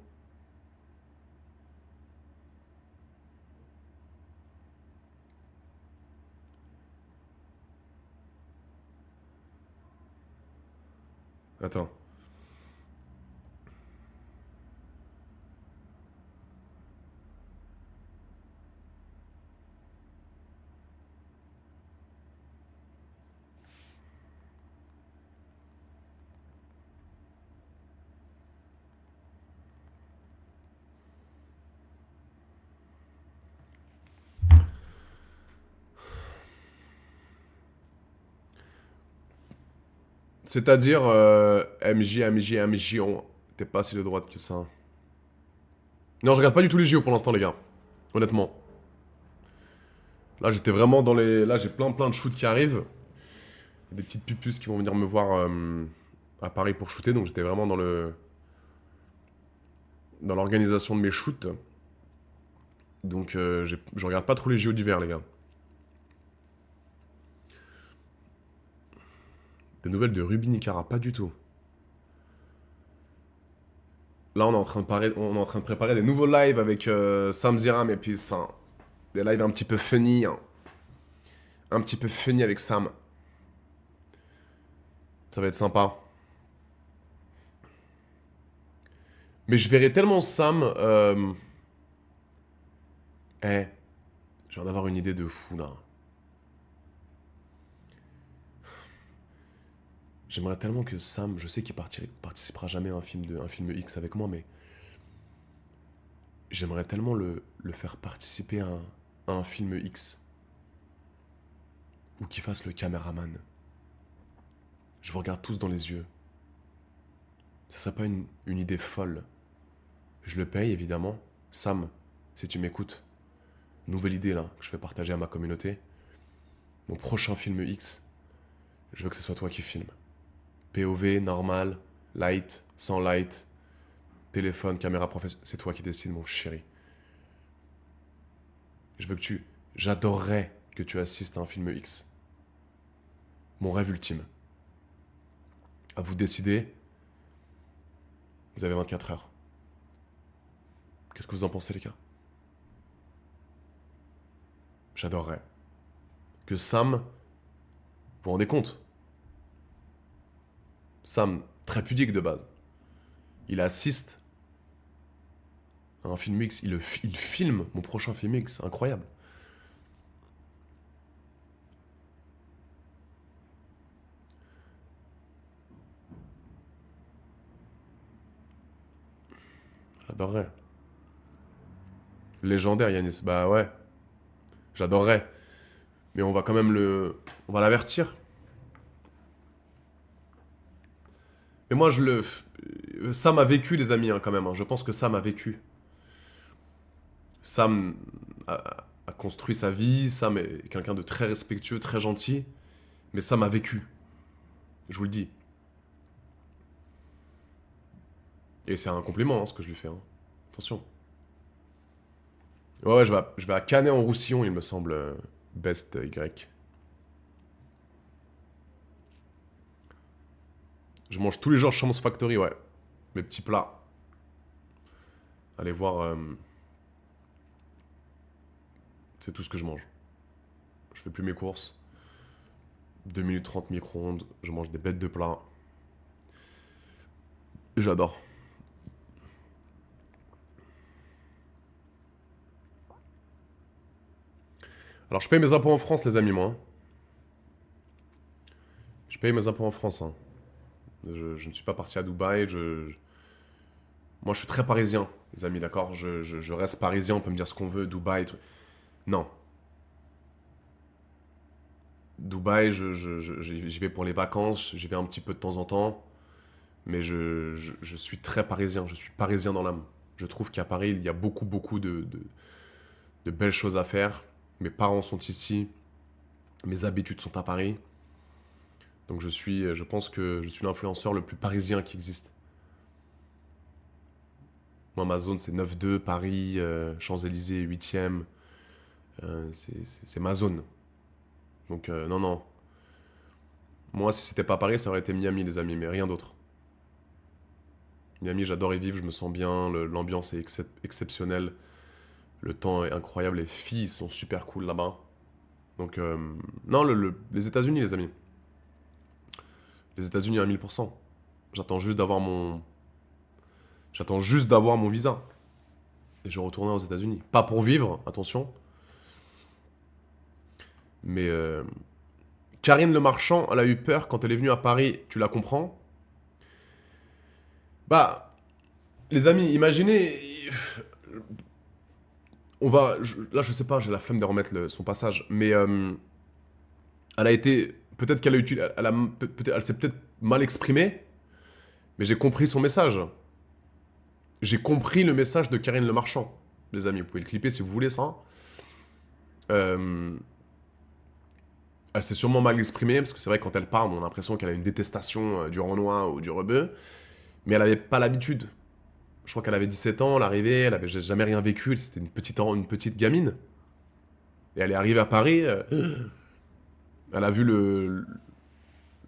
Speaker 1: Attends. C'est-à-dire, MJ, t'es pas si de droite que ça. Non, je regarde pas du tout les JO pour l'instant, les gars. Honnêtement. Là, j'étais vraiment dans les. Là, j'ai plein de shoots qui arrivent. Des petites pupus qui vont venir me voir à Paris pour shooter, donc j'étais vraiment dans l'organisation de mes shoots. Donc, je regarde pas trop les JO d'hiver, les gars. Des nouvelles de Ruby Nicara, pas du tout. Là, on est en train de préparer des nouveaux lives avec Sam Ziram et puis ça. Des lives un petit peu funny. Hein. Un petit peu funny avec Sam. Ça va être sympa. Mais je verrai tellement Sam. Eh, je viens d'avoir une idée de fou là. J'aimerais tellement que Sam, je sais qu'il participera jamais à un film X avec moi, mais j'aimerais tellement le faire participer à un film X. Ou qu'il fasse le caméraman. Je vous regarde tous dans les yeux. Ça serait pas une idée folle? Je le paye, évidemment. Sam, si tu m'écoutes, nouvelle idée là, que je vais partager à ma communauté. Mon prochain film X, je veux que ce soit toi qui filmes. POV, normal, light, sans light, téléphone, caméra professionnelle, c'est toi qui décides, mon chéri. Je veux que tu... J'adorerais que tu assistes à un film X. Mon rêve ultime. À vous décider. Vous avez 24 heures. Qu'est-ce que vous en pensez, les gars? J'adorerais que Sam... Vous vous rendez compte? Sam, très pudique de base. Il assiste à un film X. Il filme mon prochain film X. Incroyable. J'adorerais. Légendaire, Yanis. Bah ouais. J'adorerais. Mais on va quand même le... On va l'avertir. Mais moi, je le... Sam a vécu, les amis, hein, quand même. Hein. Je pense que Sam a vécu. Sam a construit sa vie. Sam est quelqu'un de très respectueux, très gentil. Mais Sam a vécu. Je vous le dis. Et c'est un compliment, hein, ce que je lui fais. Hein. Attention. Ouais, je vais à Canet-en-Roussillon, il me semble. Best Y. Je mange tous les jours Champs Factory, ouais. Mes petits plats. Allez voir. C'est tout ce que je mange. Je fais plus mes courses. 2 minutes 30 micro-ondes. Je mange des bêtes de plats. J'adore. Alors, je paye mes impôts en France, les amis, moi. Hein. Je paye mes impôts en France. Hein. Je ne suis pas parti à Dubaï. Moi, je suis très parisien, les amis, d'accord? Je reste parisien, on peut me dire ce qu'on veut, Dubaï. Non. Dubaï, j'y vais pour les vacances, j'y vais un petit peu de temps en temps. Mais je suis très parisien, je suis parisien dans l'âme. Je trouve qu'à Paris, il y a beaucoup, beaucoup de belles choses à faire. Mes parents sont ici, mes habitudes sont à Paris. Donc je pense que je suis l'influenceur le plus parisien qui existe. Moi, ma zone, c'est 9-2, Paris, Champs-Élysées, 8e. C'est ma zone. Donc, non, non. Moi, si c'était pas Paris, ça aurait été Miami, les amis, mais rien d'autre. Miami, j'adore y vivre, je me sens bien, l'ambiance est exceptionnelle. Le temps est incroyable, les filles sont super cool là-bas. Donc, non, les États-Unis, les amis. Les États-Unis à 1000%. J'attends juste d'avoir mon... J'attends juste d'avoir mon visa. Et je retournerai aux États-Unis. Pas pour vivre, attention. Mais Karine Le Marchand, elle a eu peur quand elle est venue à Paris. Tu la comprends? Bah, les amis, imaginez... Là, je sais pas, j'ai la flemme de remettre son passage. Mais elle a été... Peut-être qu'elle a utilisé... Elle s'est peut-être mal exprimée. Mais j'ai compris son message. J'ai compris le message de Karine Le Marchand. Les amis, vous pouvez le clipper si vous voulez ça. Elle s'est sûrement mal exprimée, parce que c'est vrai que quand elle parle, on a l'impression qu'elle a une détestation du Renoir ou du Rebeu. Mais elle n'avait pas l'habitude. Je crois qu'elle avait 17 ans, elle arrivait, elle avait jamais rien vécu, c'était une petite gamine. Et elle est arrivée à Paris, elle a vu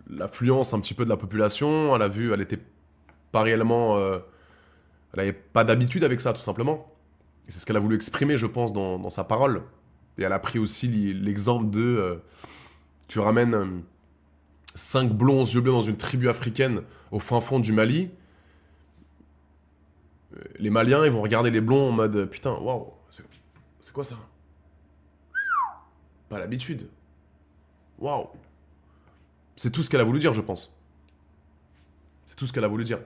Speaker 1: l'affluence un petit peu de la population, elle était pas réellement... elle n'avait pas d'habitude avec ça, tout simplement. Et c'est ce qu'elle a voulu exprimer, je pense, dans sa parole. Et elle a pris aussi l'exemple de... tu ramènes 5 blonds aux yeux bleus dans une tribu africaine au fin fond du Mali. Les Maliens, ils vont regarder les blonds en mode putain, waouh, c'est quoi ça? Pas l'habitude. Waouh. C'est tout ce qu'elle a voulu dire, je pense. C'est tout ce qu'elle a voulu dire.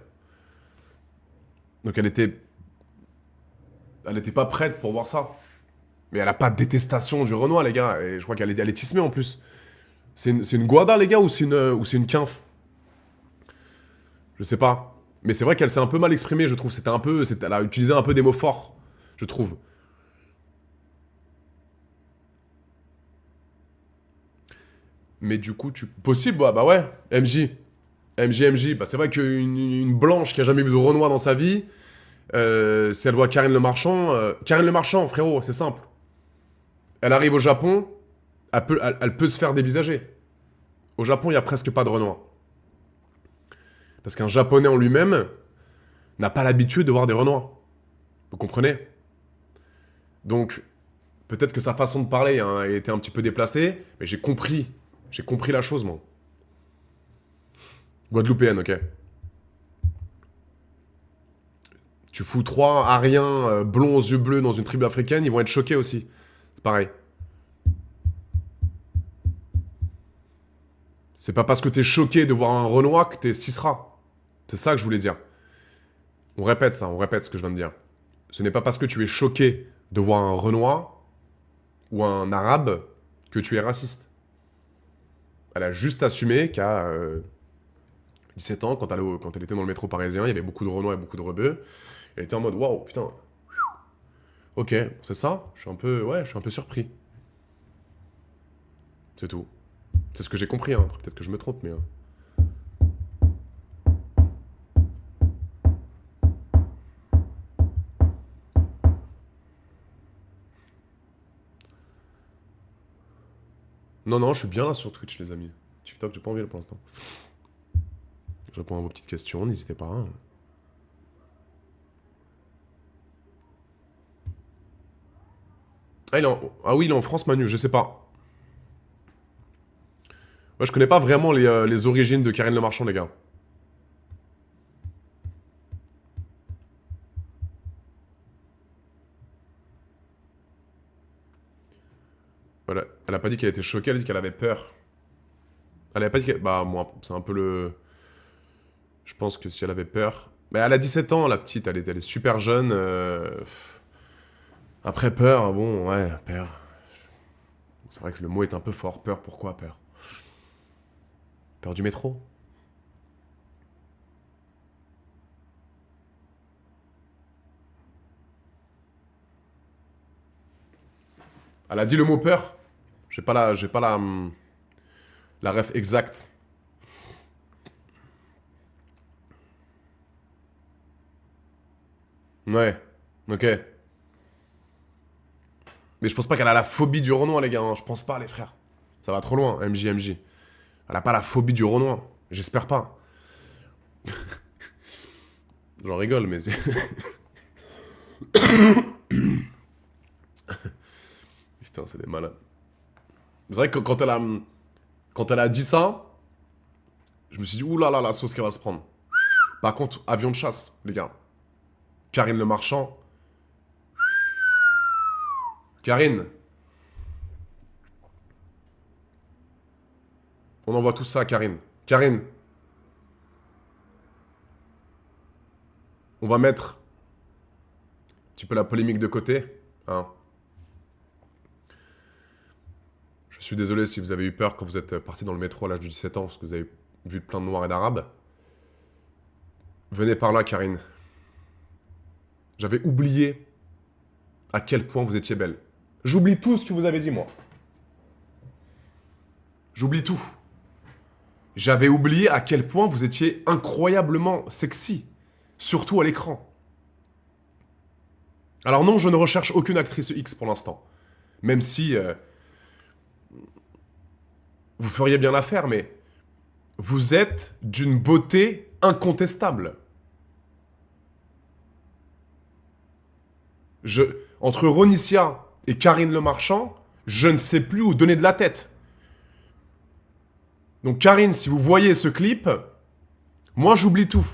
Speaker 1: Donc elle était pas prête pour voir ça. Mais elle a pas de détestation du Renoir, les gars. Et je crois qu'elle est tismée en plus. C'est une guada, les gars, ou c'est une quinf? Je sais pas. Mais c'est vrai qu'elle s'est un peu mal exprimée, je trouve. Elle a utilisé un peu des mots forts, je trouve. Mais du coup, Possible, bah ouais, MJ. MJ. Bah c'est vrai qu'une blanche qui a jamais vu de Renoir dans sa vie, si elle voit Karine Le Marchand... Karine Le Marchand, frérot, c'est simple. Elle arrive au Japon, elle peut se faire dévisager. Au Japon, il y a presque pas de Renoir. Parce qu'un Japonais en lui-même n'a pas l'habitude de voir des Renois. Vous comprenez? Donc, peut-être que sa façon de parler hein, a été un petit peu déplacée, mais j'ai compris. J'ai compris la chose, moi. Guadeloupéenne, ok. Tu fous trois Ariens blonds aux yeux bleus dans une tribu africaine, ils vont être choqués aussi. C'est pareil. C'est pas parce que t'es choqué de voir un Renoir que t'es Cisra. C'est ça que je voulais dire. On répète ce que je viens de dire. Ce n'est pas parce que tu es choqué de voir un Renoir ou un Arabe que tu es raciste. Elle a juste assumé qu'à 17 ans, quand elle était dans le métro parisien, il y avait beaucoup de Renois et beaucoup de Rebeux. Elle était en mode waouh, putain. Ok, c'est ça. Je suis un peu surpris. C'est tout. C'est ce que j'ai compris. Hein. Peut-être que je me trompe, mais. Non, non, je suis bien là sur Twitch, les amis. TikTok, j'ai pas envie là pour l'instant. Je réponds à vos petites questions, n'hésitez pas. Hein. Ah oui, il est en France, Manu, je sais pas. Ouais, je connais pas vraiment les origines de Karine Le Marchand, les gars. Voilà. Elle a pas dit qu'elle était choquée, elle a dit qu'elle avait peur. Elle avait pas dit qu'elle... Bah, moi, c'est un peu le... Je pense que si elle avait peur... Mais elle a 17 ans, la petite, elle est super jeune. Après, peur, bon, ouais, peur. C'est vrai que le mot est un peu fort. Peur, pourquoi peur? Peur du métro? Elle a dit le mot peur. J'ai pas la ref exacte. Ouais, ok. Mais je pense pas qu'elle a la phobie du Renoir, les gars. Hein. Je pense pas, les frères. Ça va trop loin, MJ. Elle a pas la phobie du Renoir. J'espère pas. J'en rigole, mais c'est... Putain, c'est des malades. C'est vrai que quand elle a dit ça, je me suis dit, ouh là là, la sauce qu'elle va se prendre. Par contre, avion de chasse, les gars. Karine Le Marchand. Karine, on envoie tout ça à Karine. Karine, on va mettre un petit peu la polémique de côté. Hein. Je suis désolé si vous avez eu peur quand vous êtes parti dans le métro à l'âge de 17 ans parce que vous avez vu plein de noirs et d'arabes. Venez par là, Karine. J'avais oublié à quel point vous étiez belle. J'oublie tout ce que vous avez dit, moi. J'oublie tout. J'avais oublié à quel point vous étiez incroyablement sexy. Surtout à l'écran. Alors non, je ne recherche aucune actrice X pour l'instant. Même si vous feriez bien l'affaire, mais vous êtes d'une beauté incontestable. Entre Ronicia et Karine Le Marchand, je ne sais plus où donner de la tête. Donc Karine, si vous voyez ce clip, moi j'oublie tout.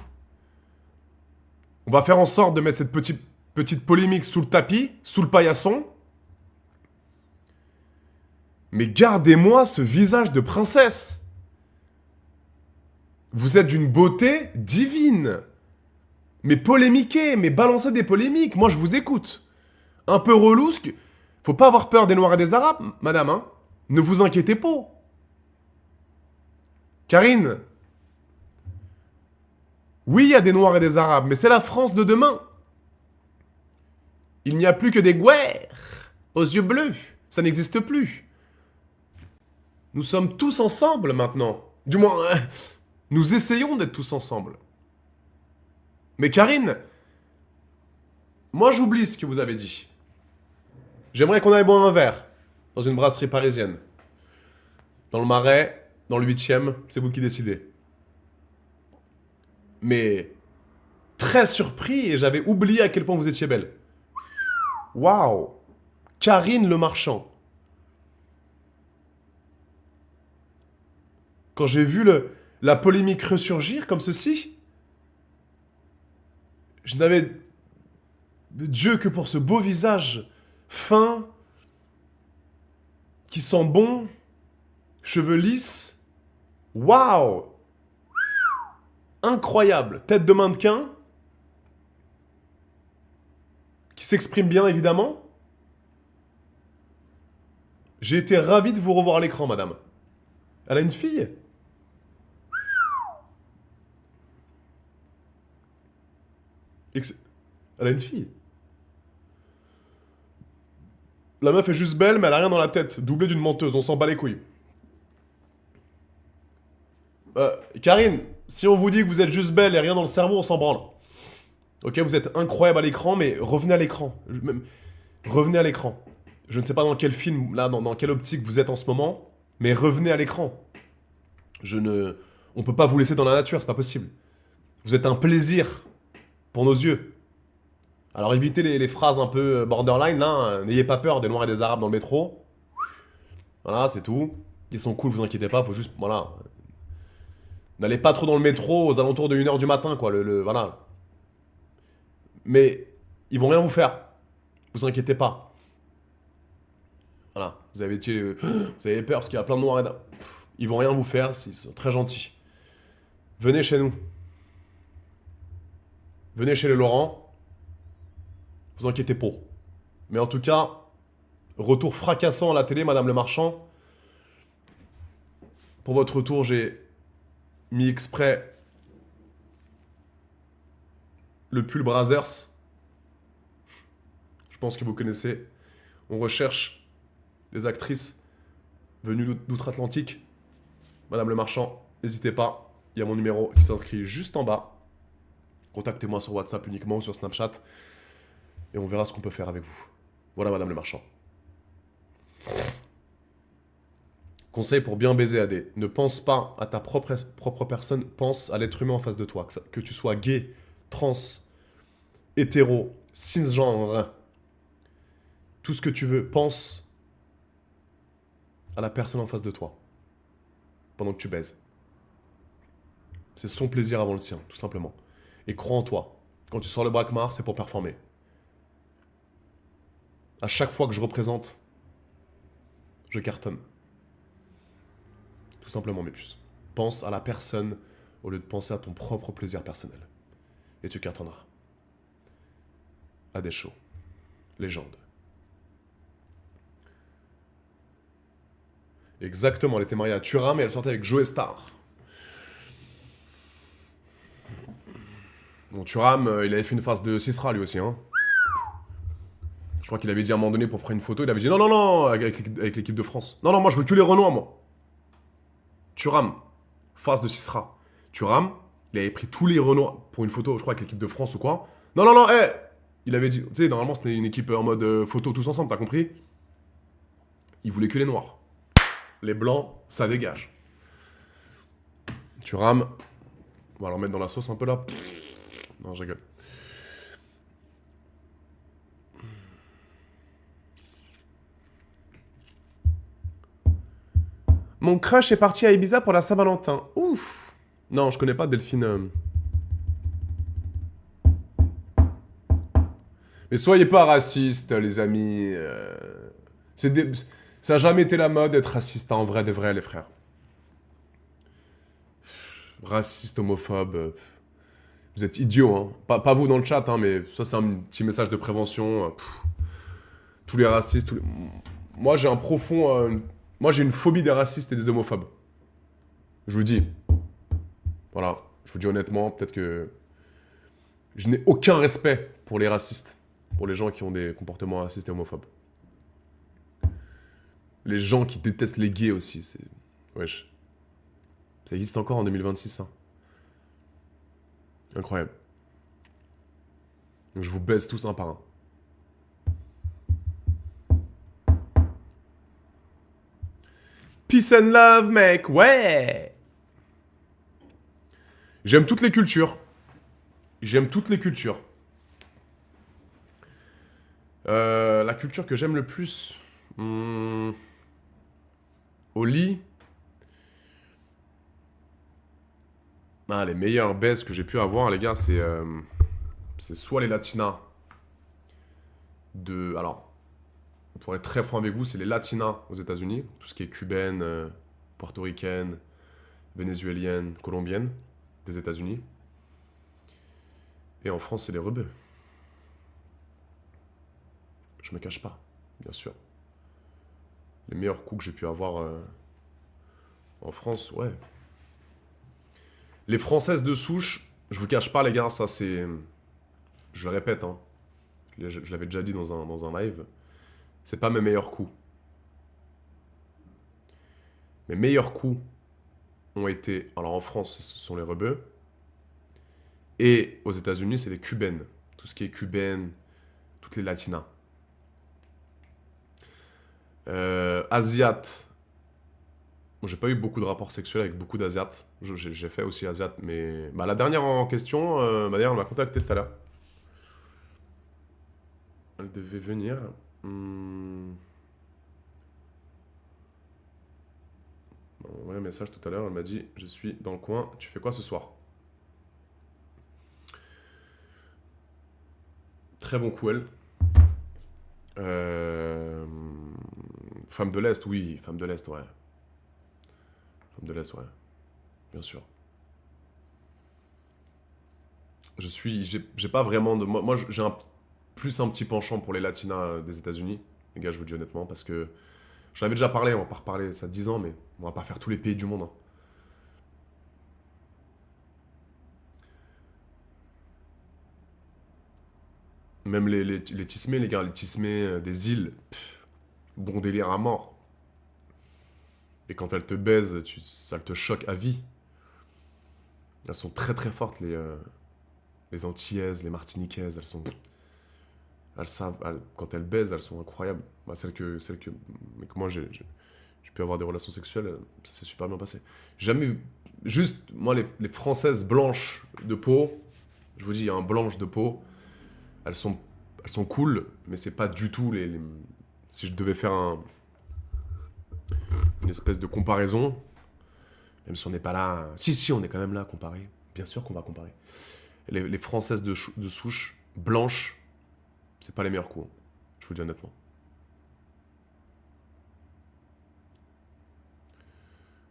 Speaker 1: On va faire en sorte de mettre cette petite polémique sous le tapis, sous le paillasson. Mais gardez-moi ce visage de princesse. Vous êtes d'une beauté divine. Mais polémiquez, mais balancez des polémiques. Moi, je vous écoute. Un peu relousque. Faut pas avoir peur des Noirs et des Arabes, madame, hein. Ne vous inquiétez pas. Karine. Oui, il y a des Noirs et des Arabes, mais c'est la France de demain. Il n'y a plus que des guerres aux yeux bleus. Ça n'existe plus. Nous sommes tous ensemble maintenant. Du moins, nous essayons d'être tous ensemble. Mais Karine, moi j'oublie ce que vous avez dit. J'aimerais qu'on aille boire un verre dans une brasserie parisienne. Dans le Marais, dans le 8e, c'est vous qui décidez. Mais très surpris et j'avais oublié à quel point vous étiez belle. Waouh! Karine Le Marchand. Quand j'ai vu la polémique ressurgir comme ceci, je n'avais Dieu que pour ce beau visage fin, qui sent bon, cheveux lisses. Waouh! Incroyable! Tête de mannequin, qui s'exprime bien évidemment. J'ai été ravi de vous revoir à l'écran, madame. Elle a une fille? Elle a une fille. La meuf est juste belle, mais elle a rien dans la tête. Doublée d'une menteuse, on s'en bat les couilles. Karine, si on vous dit que vous êtes juste belle et rien dans le cerveau, on s'en branle. Ok, vous êtes incroyable à l'écran, mais revenez à l'écran. Revenez à l'écran. Je ne sais pas dans quel film, là, dans quelle optique vous êtes en ce moment, mais revenez à l'écran. On peut pas vous laisser dans la nature, c'est pas possible. Vous êtes un plaisir pour nos yeux. Alors évitez les phrases un peu borderline, là. N'ayez pas peur des Noirs et des Arabes dans le métro. Voilà, c'est tout. Ils sont cool, vous inquiétez pas, faut juste, voilà. N'allez pas trop dans le métro aux alentours de 1h du matin, quoi. Voilà. Mais ils vont rien vous faire. Vous inquiétez pas. Voilà. Vous avez peur parce qu'il y a plein de Noirs et d'Arabes. Ils vont rien vous faire, ils sont très gentils. Venez chez nous. Venez chez les Laurent. Vous inquiétez pas. Mais en tout cas, retour fracassant à la télé, Madame Le Marchand. Pour votre retour, j'ai mis exprès le pull Brazzers. Je pense que vous connaissez. On recherche des actrices venues d'outre-Atlantique. Madame Le Marchand, n'hésitez pas. Il y a mon numéro qui s'inscrit juste en bas. Contactez-moi sur WhatsApp uniquement ou sur Snapchat. Et on verra ce qu'on peut faire avec vous. Voilà, Madame Le Marchand. Conseil pour bien baiser AD. Ne pense pas à ta propre personne, pense à l'être humain en face de toi. Que tu sois gay, trans, hétéro, cisgenre, tout ce que tu veux, pense à la personne en face de toi. Pendant que tu baises. C'est son plaisir avant le sien, tout simplement. Et crois en toi. Quand tu sors le braquemar, c'est pour performer. À chaque fois que je représente, je cartonne. Tout simplement, mes puces. Pense à la personne au lieu de penser à ton propre plaisir personnel. Et tu cartonneras. À des shows. Légende. Exactement, elle était mariée à Thuram et elle sortait avec Joe Star. Bon, Thuram, il avait fait une phase de Sisra lui aussi, hein. Je crois qu'il avait dit à un moment donné pour prendre une photo, il avait dit non, non, non, avec l'équipe de France. Non, non, moi je veux que les Renois, moi. Thuram, face de Sisra. Thuram, il avait pris tous les Renois pour une photo, je crois, avec l'équipe de France ou quoi. Non, non, non, il avait dit, tu sais, normalement c'était une équipe en mode photo tous ensemble, t'as compris? Il voulait que les Noirs. Les Blancs, ça dégage. Thuram, on va leur mettre dans la sauce un peu là. Non, je rigole. Mon crush est parti à Ibiza pour la Saint-Valentin. Ouf. Non, je connais pas Delphine. Mais soyez pas racistes, les amis. Ça a jamais été la mode d'être raciste, hein, en vrai de vrai, les frères. Raciste, homophobe. Vous êtes idiots, hein. Pas vous dans le chat, hein, mais ça c'est un petit message de prévention. Tous les racistes, moi j'ai un profond... Moi j'ai une phobie des racistes et des homophobes. Je vous dis. Voilà. Je vous dis honnêtement, peut-être que je n'ai aucun respect pour les racistes, pour les gens qui ont des comportements racistes et homophobes. Les gens qui détestent les gays aussi, c'est... Wesh. Ça existe encore en 2026, hein. Incroyable. Donc je vous baise tous un par un. Peace and love, mec, ouais. J'aime toutes les cultures. J'aime toutes les cultures. La culture que j'aime le plus... au lit... Ah, les meilleures baises que j'ai pu avoir, les gars, c'est soit les latinas de... Alors, pour être très franc avec vous, c'est les latinas aux États-Unis, tout ce qui est cubaine, portoricaine, vénézuélienne, colombienne des États-Unis. Et en France, c'est les rebeux. Je me cache pas, bien sûr. Les meilleurs coups que j'ai pu avoir en France, ouais. Les Françaises de souche, je vous cache pas, les gars, ça c'est... Je le répète, hein. Je l'avais déjà dit dans un live. C'est pas mes meilleurs coups. Mes meilleurs coups ont été... Alors en France, ce sont les rebeux. Et aux États-Unis, c'est les cubaines. Tout ce qui est cubaine, toutes les latinas. Asiates. Bon, j'ai pas eu beaucoup de rapports sexuels avec beaucoup d'Asiates. J'ai fait aussi Asiates, mais... Bah, la dernière en question, d'ailleurs, elle m'a contacté tout à l'heure. Elle devait venir. Ouais, un message tout à l'heure, elle m'a dit, je suis dans le coin, tu fais quoi ce soir? Très bon coup, elle. Femme de l'Est, oui, femme de l'Est, ouais. Femme de l'Est, ouais. Bien sûr. J'ai pas vraiment de... Moi j'ai plus un petit penchant pour les latinas des États-Unis. Les gars, je vous dis honnêtement, parce que... J'en avais déjà parlé, on va pas reparler ça 10 ans, mais on va pas faire tous les pays du monde, hein. Même les tismés, les gars, les tismés des îles, bon délire à mort. Et quand elles te baisent, ça te choque à vie. Elles sont très très fortes, les Antillaises, les Martiniquaises, elles sont... Elles savent, quand elles baisent, elles sont incroyables. Bah, mais que moi j'ai pu avoir des relations sexuelles, ça s'est super bien passé. J'ai jamais eu... Juste, moi, les Françaises blanches de peau, je vous dis, hein, blanches de peau, elles sont, elles sont cool, mais c'est pas du tout si je devais faire une espèce de comparaison, même si on n'est pas là... Si, on est quand même là à comparer. Bien sûr qu'on va comparer. Les Françaises de souche, blanches, c'est pas les meilleurs coups, hein. Je vous le dis honnêtement.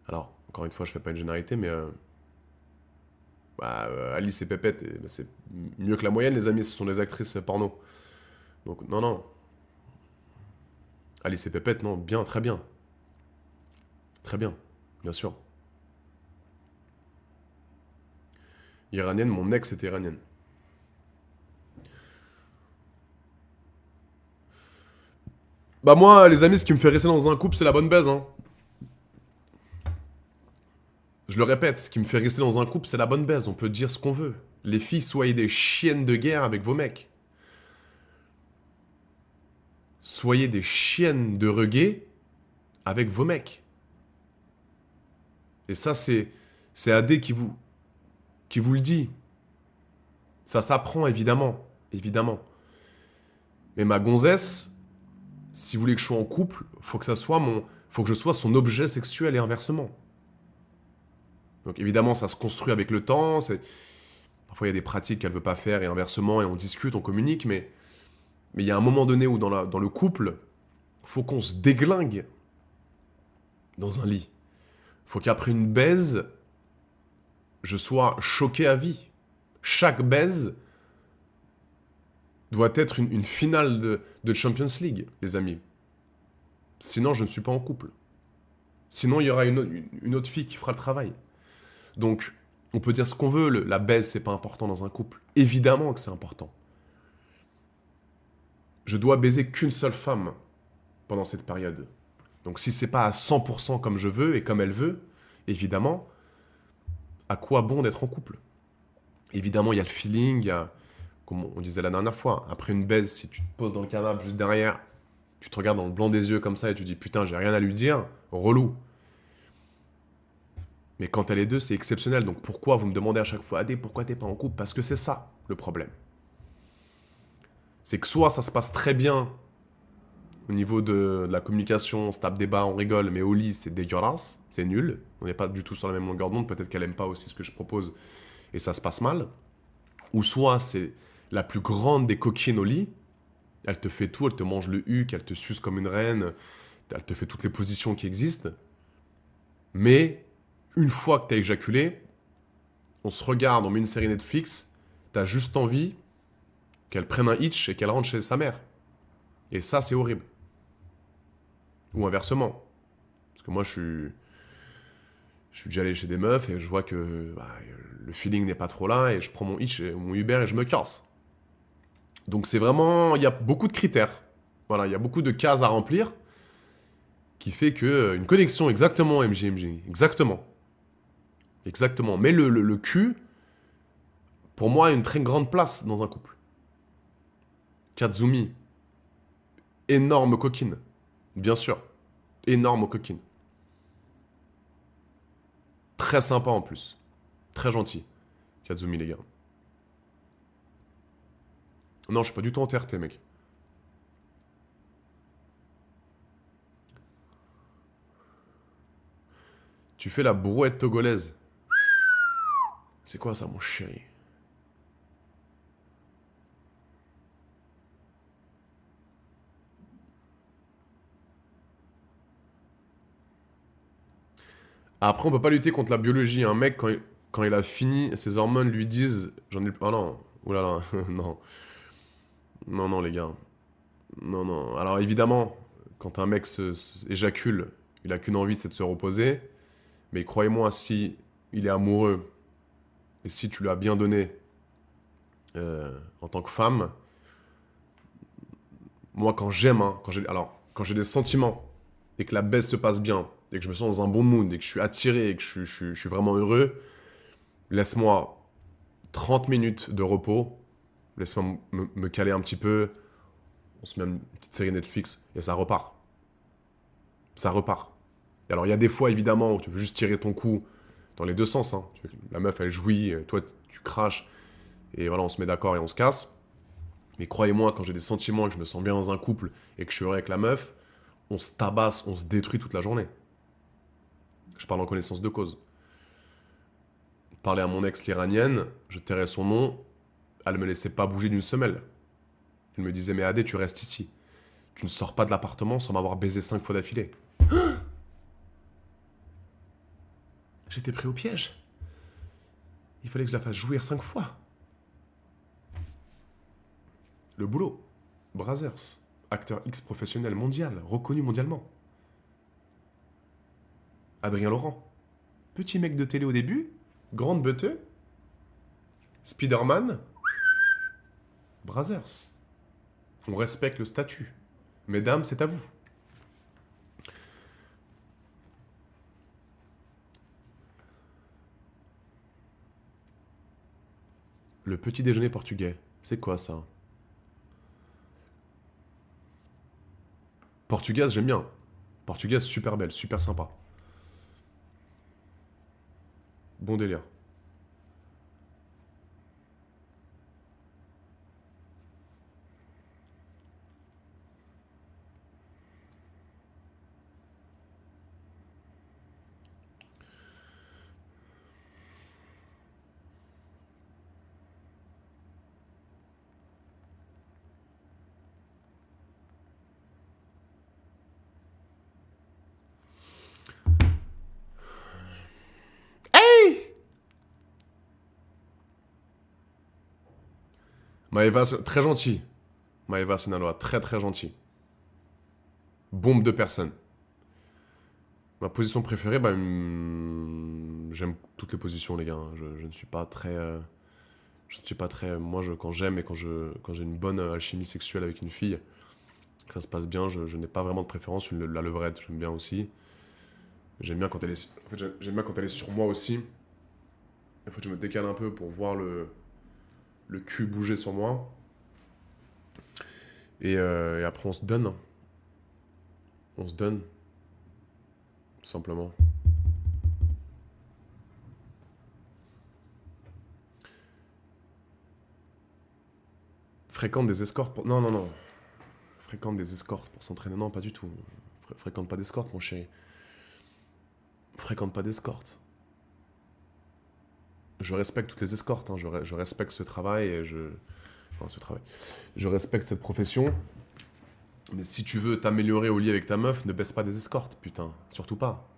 Speaker 1: Alors, encore une fois, je fais pas une généralité, mais... Alice et Pépette, c'est mieux que la moyenne, les amis, ce sont des actrices porno. Donc, non. Alice et Pépette, non, bien, très bien. Très bien, bien sûr. Iranienne, mon ex était iranienne. Bah moi, les amis, ce qui me fait rester dans un couple, c'est la bonne baise, hein. Je le répète, ce qui me fait rester dans un couple, c'est la bonne baise. On peut dire ce qu'on veut. Les filles, soyez des chiennes de guerre avec vos mecs. Soyez des chiennes de reggae avec vos mecs. Et ça, c'est AD qui vous le dit. Ça s'apprend, évidemment. Évidemment. Mais ma gonzesse, si vous voulez que je sois en couple, faut que je sois son objet sexuel et inversement. Donc évidemment, ça se construit avec le temps. Parfois, il y a des pratiques qu'elle veut pas faire et inversement, et on discute, on communique, mais il y a un moment donné où dans le couple, faut qu'on se déglingue dans un lit. Faut qu'après une baise, je sois choqué à vie. Chaque baise doit être une finale de Champions League, les amis. Sinon, je ne suis pas en couple. Sinon, il y aura une autre fille qui fera le travail. Donc, On peut dire ce qu'on veut, la baise, c'est pas important dans un couple. Évidemment que c'est important. Je dois baiser qu'une seule femme pendant cette période. Donc si c'est pas à 100% comme je veux et comme elle veut, évidemment, à quoi bon d'être en couple? Évidemment, il y a le feeling, il y a, comme on disait la dernière fois, après une baise, si tu te poses dans le canapé juste derrière, tu te regardes dans le blanc des yeux comme ça et tu dis putain, j'ai rien à lui dire, relou. Mais quand elle est deux, c'est exceptionnel. Donc pourquoi vous me demandez à chaque fois, Adé, pourquoi t'es pas en couple? Parce que c'est ça le problème. C'est que soit ça se passe très bien au niveau de la communication, on se tape des bas, on rigole, mais au lit, c'est dégueulasse, c'est nul. On n'est pas du tout sur la même longueur d'onde, peut-être qu'elle aime pas aussi ce que je propose et ça se passe mal. Ou soit c'est la plus grande des coquines au lit, elle te fait tout, elle te mange le huc, elle te suce comme une reine, elle te fait toutes les positions qui existent. Mais une fois que t'as éjaculé, on se regarde, on met une série Netflix, t'as juste envie qu'elle prenne un hitch et qu'elle rentre chez sa mère. Et ça, c'est horrible. Ou inversement. Parce que moi, je suis déjà allé chez des meufs et je vois que le feeling n'est pas trop là et je prends mon hitch, mon Uber et je me casse. Donc c'est vraiment, il y a beaucoup de critères. Voilà, il y a beaucoup de cases à remplir qui fait que une connexion exactement MJMJ, exactement. Exactement. Mais le cul, pour moi, a une très grande place dans un couple. Katsumi, énorme coquine. Bien sûr. Énorme coquine. Très sympa en plus. Très gentil. Katsumi, les gars. Non, je suis pas du tout en TRT, mec. Tu fais la brouette togolaise. C'est quoi ça, mon chéri? Après, on peut pas lutter contre la biologie. Un mec, quand il a fini, ses hormones lui disent... J'en ai... Oh non. Ouh là là. Non. Non, non, les gars. Non, non. Alors évidemment, quand un mec éjacule, il a qu'une envie, c'est de se reposer. Mais croyez-moi, si il est amoureux et si tu lui as bien donné en tant que femme, moi quand j'aime, hein, quand j'ai des sentiments et que la baisse se passe bien et que je me sens dans un bon mood et que je suis attiré et que je suis vraiment heureux, laisse-moi 30 minutes de repos, laisse-moi me caler un petit peu, on se met une petite série Netflix et ça repart. Ça repart. Et alors il y a des fois évidemment où tu veux juste tirer ton coup dans les deux sens. Hein. La meuf elle jouit, toi tu craches et voilà on se met d'accord et on se casse. Mais croyez-moi, quand j'ai des sentiments et que je me sens bien dans un couple et que je suis heureux avec la meuf, on se tabasse, on se détruit toute la journée. Je parle en connaissance de cause. Parler à mon ex l'iranienne, je tairais son nom, elle me laissait pas bouger d'une semelle. Elle me disait mais Adé, tu restes ici. Tu ne sors pas de l'appartement sans m'avoir baisé 5 fois d'affilée. J'étais pris au piège. Il fallait que je la fasse jouir 5 fois. Le boulot. Brazzers. Acteur X professionnel mondial, reconnu mondialement. Adrien Laurent. Petit mec de télé au début, grande beuteux. Spider-Man. Brazzers. On respecte le statut. Mesdames, c'est à vous. Le petit déjeuner portugais. C'est quoi ça? Portugaise, j'aime bien. Portugaise, super belle, super sympa. Bon délire. Maëva, très gentil. Maëva Sinaloa, très très gentil. Bombe de personne. Ma position préférée, bah, j'aime toutes les positions, les gars, hein. Je ne suis pas très. Je ne suis pas très. Moi, quand j'aime et quand j'ai une bonne alchimie sexuelle avec une fille, que ça se passe bien, je n'ai pas vraiment de préférence. La levrette, j'aime bien aussi. J'aime bien quand elle est. En fait, j'aime bien quand elle est sur moi aussi. Il faut que je me décale un peu pour voir le cul bouger sur moi. Et après, on se donne, hein. On se donne, tout simplement. Fréquente des escortes pour... Non, non, non. Fréquente des escortes pour s'entraîner. Non, pas du tout. Fréquente pas d'escorte, mon chéri. Fréquente pas d'escorte. Je respecte toutes les escortes, hein. Je respecte ce travail et je... Enfin, ce travail. Je respecte cette profession. Mais si tu veux t'améliorer au lit avec ta meuf, ne baisse pas des escortes, putain. Surtout pas.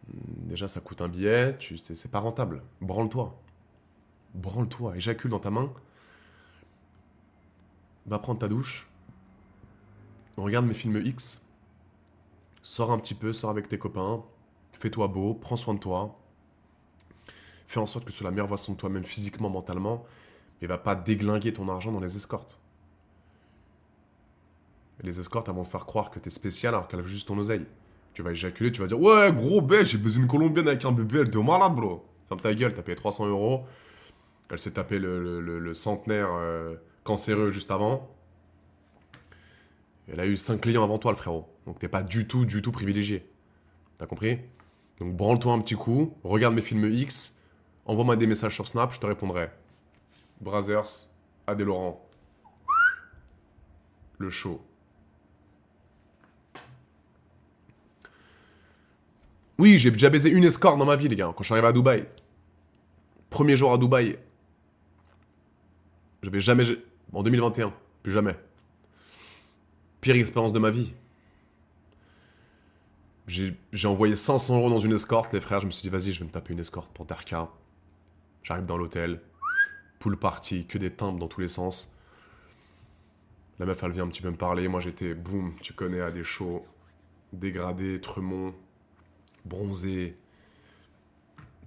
Speaker 1: Déjà, ça coûte un billet, c'est pas rentable. Branle-toi. Branle-toi. Éjacule dans ta main. Va prendre ta douche. Regarde mes films X. Sors un petit peu, sors avec tes copains. Fais-toi beau, prends soin de toi. Fais en sorte que tu sois la meilleure version de toi-même physiquement, mentalement. Mais va pas déglinguer ton argent dans les escortes. Les escortes, elles vont te faire croire que t'es spécial alors qu'elles veulent juste ton oseille. Tu vas éjaculer, tu vas dire ouais, gros bête, j'ai besoin d'une colombienne avec un bébé, elle est de malade, bro. Ferme ta gueule, t'as payé 300 euros. Elle s'est tapé le centenaire cancéreux juste avant. Elle a eu 5 clients avant toi, le frérot. Donc t'es pas du tout privilégié. T'as compris? Donc branle-toi un petit coup, regarde mes films X, envoie-moi des messages sur Snap, je te répondrai. Brazzers, Adé Laurent. Le show. Oui, j'ai déjà baisé une escorte dans ma vie, les gars, quand je suis arrivé à Dubaï. Premier jour à Dubaï. J'avais jamais... En 2021, plus jamais. Pire expérience de ma vie. J'ai envoyé 500 euros dans une escorte, les frères. Je me suis dit, vas-y, je vais me taper une escorte pour Darka. J'arrive dans l'hôtel. Pool party, que des timbres dans tous les sens. La meuf, elle vient un petit peu me parler. Moi, j'étais, boum, tu connais, à des shows. Dégradé, Tremont, bronzé.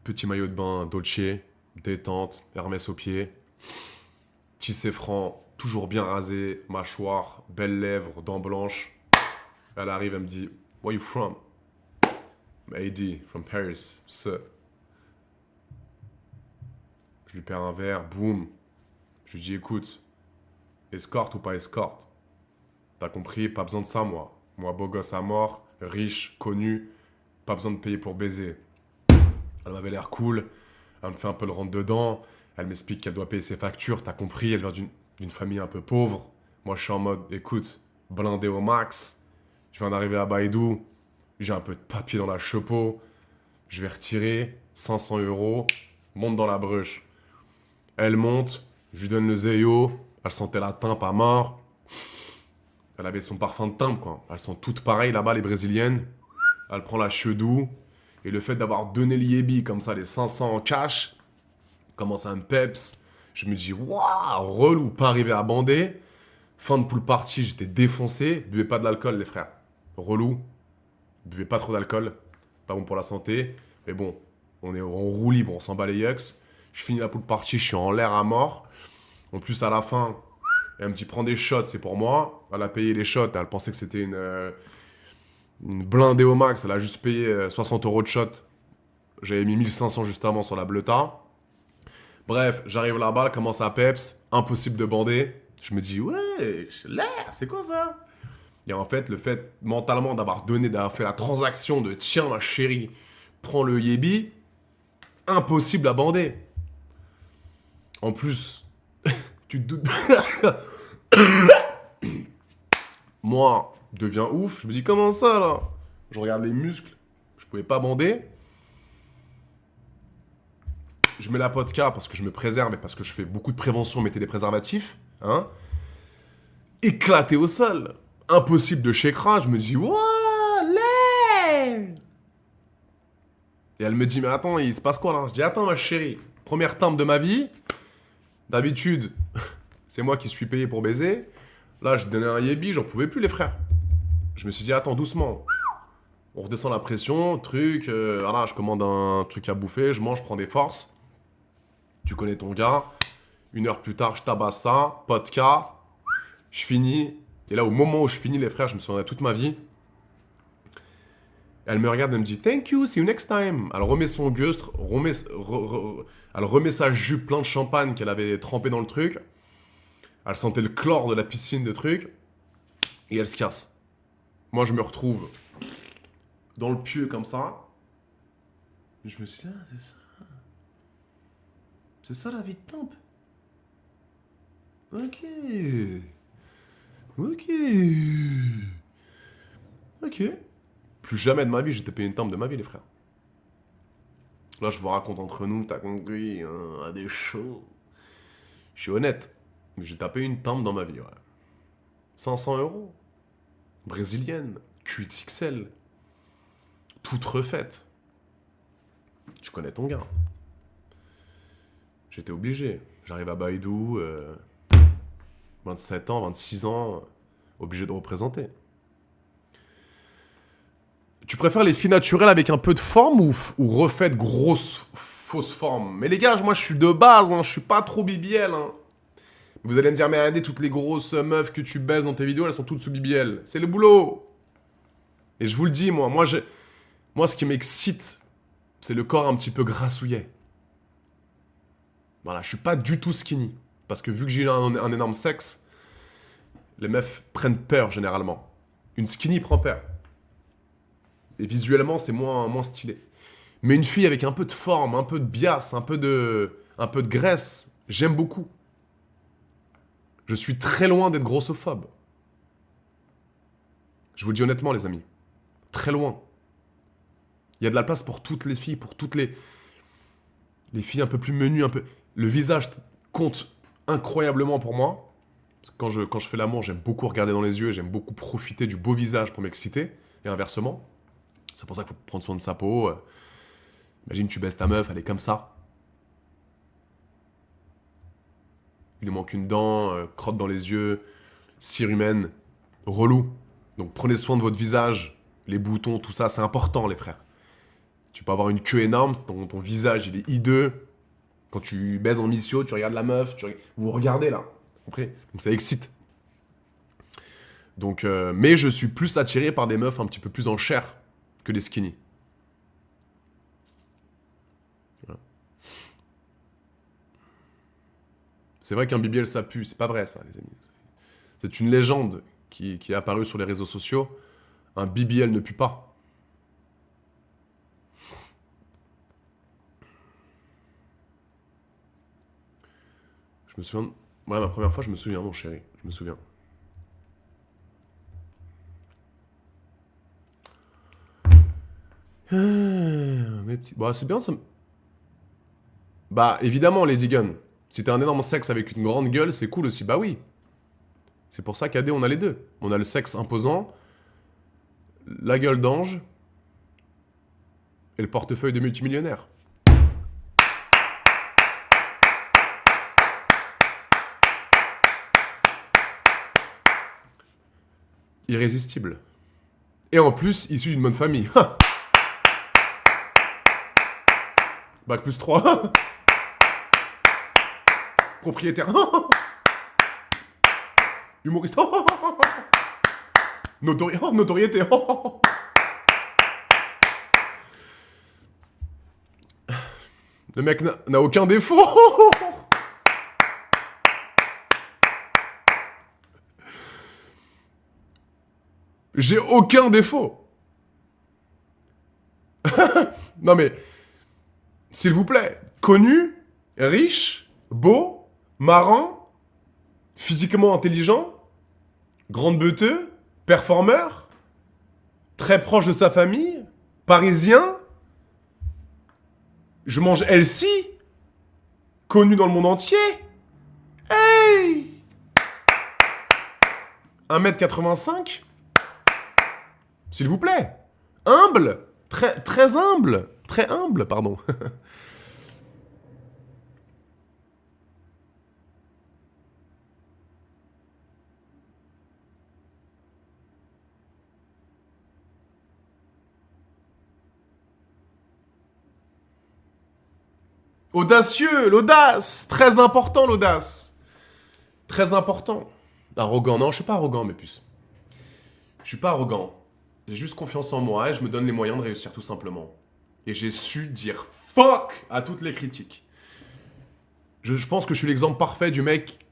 Speaker 1: Petit maillot de bain, Dolce. Détente, Hermès aux pieds. Tissé franc, toujours bien rasé. Mâchoire, belles lèvres, dents blanches. Elle arrive, elle me dit, where you from? AD, from Paris, sir. Je lui perds un verre, boum. Je lui dis, écoute, escorte ou pas escorte? T'as compris, pas besoin de ça, moi. Moi, beau gosse à mort, riche, connu, pas besoin de payer pour baiser. Elle m'avait l'air cool, elle me fait un peu le rentre-dedans, elle m'explique qu'elle doit payer ses factures, t'as compris, elle vient d'une famille un peu pauvre. Moi, je suis en mode, écoute, blindé au max. Je viens d'arriver à Baïdou, j'ai un peu de papier dans la chepeau, je vais retirer 500 euros, monte dans la bruche. Elle monte, je lui donne le zéyo, elle sentait la timpe à mort. Elle avait son parfum de timbre, quoi. Elles sont toutes pareilles là-bas, les brésiliennes. Elle prend la chedou. Et le fait d'avoir donné l'Iebi comme ça, les 500 en cash, commence à me peps. Je me dis, waouh, relou, pas arrivé à bander. Fin de pool party, j'étais défoncé. Buvez pas de l'alcool, les frères. Relou. Buvez pas trop d'alcool. Pas bon pour la santé. Mais bon, on est en roue libre, on s'en bat les yucks. Je finis la pool party, je suis en l'air à mort. En plus, à la fin, elle me dit, prends des shots, c'est pour moi. Elle a payé les shots, elle pensait que c'était une blindée au max. Elle a juste payé 60 euros de shots. J'avais mis 1500 juste avant sur la bleuta. Bref, j'arrive là-bas, elle commence à peps. Impossible de bander. Je me dis, ouais, l'air, c'est quoi ça? Et en fait, le fait mentalement d'avoir fait la transaction de tiens, ma chérie, prends le yébi, impossible à bander. En plus, tu te doutes. Moi, deviens ouf. Je me dis, comment ça là? Je regarde les muscles. Je pouvais pas bander. Je mets la vodka parce que je me préserve et parce que je fais beaucoup de prévention, mettez des préservatifs. Hein? Éclaté au sol. Impossible de chécra. Je me dis, wow, lait. Et elle me dit, mais attends, il se passe quoi là? Je dis, attends, ma chérie. Première timbre de ma vie. D'habitude, c'est moi qui suis payé pour baiser. Là, je donnais un yébi, j'en pouvais plus, les frères. Je me suis dit, attends, doucement. On redescend la pression, truc, voilà, je commande un truc à bouffer, je mange, je prends des forces. Tu connais ton gars. 1 heure plus tard, je tabasse ça, podcast, je finis. Et là, au moment où je finis, les frères, je me souviendrai toute ma vie. Elle me regarde, elle me dit Thank you, see you next time. Elle remet son gustre, elle remet sa jupe plein de champagne qu'elle avait trempé dans le truc. Elle sentait le chlore de la piscine de truc. Et elle se casse. Moi, je me retrouve dans le pieu comme ça. Et je me suis dit, ah, c'est ça. C'est ça la vie de temp. Ok. Ok. Ok. Plus jamais de ma vie, j'ai tapé une tempe de ma vie, les frères. Là, je vous raconte entre nous, t'as compris, hein, à des shows. Je suis honnête. J'ai tapé une tempe dans ma vie, ouais. 500 €. Brésilienne. QXXL. Toute refaite. Je connais ton gars. J'étais obligé. J'arrive à Baïdou, 27 ans, 26 ans, obligé de représenter. Tu préfères les filles naturelles avec un peu de forme ou refaites grosses, fausses formes? Mais les gars, moi je suis de base, hein, je suis pas trop BBL. Hein. Vous allez me dire, mais regardez, toutes les grosses meufs que tu baises dans tes vidéos, elles sont toutes sous BBL. C'est le boulot. Et je vous le dis, moi ce qui m'excite, c'est le corps un petit peu grassouillet. Voilà, je suis pas du tout skinny. Parce que vu que j'ai un énorme sexe, les meufs prennent peur généralement. Une skinny prend peur. Et visuellement, c'est moins stylé. Mais une fille avec un peu de forme, un peu de bias, un peu de graisse, j'aime beaucoup. Je suis très loin d'être grossophobe. Je vous le dis honnêtement, les amis. Très loin. Il y a de la place pour toutes les filles, pour toutes les filles un peu plus menues, un peu... Le visage compte incroyablement pour moi. Quand je fais l'amour, j'aime beaucoup regarder dans les yeux et j'aime beaucoup profiter du beau visage pour m'exciter. Et inversement. C'est pour ça qu'il faut prendre soin de sa peau. Imagine, tu baisses ta meuf, elle est comme ça. Il lui manque une dent, crotte dans les yeux, cire humaine, relou. Donc prenez soin de votre visage, les boutons, tout ça, c'est important, les frères. Tu peux avoir une queue énorme, ton visage, il est hideux. Quand tu baises en missio, tu regardes la meuf, vous vous regardez là. Compris? Donc ça excite. Donc, mais je suis plus attiré par des meufs un petit peu plus en chair que des skinny. Voilà. C'est vrai qu'un BBL ça pue, c'est pas vrai ça, les amis. C'est une légende qui est apparue sur les réseaux sociaux. Un BBL ne pue pas. Je me souviens... Ouais, ma première fois, je me souviens, mon chéri. Je me souviens. Mes petits... Bah, c'est bien, ça... Bah, évidemment, Lady Gun. Si t'as un énorme sexe avec une grande gueule, c'est cool aussi. Bah oui. C'est pour ça qu'à D, on a les deux. On a le sexe imposant, la gueule d'ange et le portefeuille de multimillionnaire. Irrésistible. Et en plus, issu d'une bonne famille. Bac plus 3. Propriétaire. Humoriste. Notoriété. Le mec n'a aucun défaut. J'ai aucun défaut. Non mais, s'il vous plaît, connu, riche, beau, marrant, physiquement intelligent, grande beuteux, performeur, très proche de sa famille, parisien, je mange healthy, connu dans le monde entier. Hey 1m85. S'il vous plaît. Humble. Très humble. Très humble, pardon. Audacieux, l'audace. Très important, l'audace. Très important. Arrogant, non, je suis pas arrogant, mes puces. Je suis pas arrogant. J'ai juste confiance en moi et je me donne les moyens de réussir tout simplement. Et j'ai su dire fuck à toutes les critiques. Je pense que je suis l'exemple parfait du mec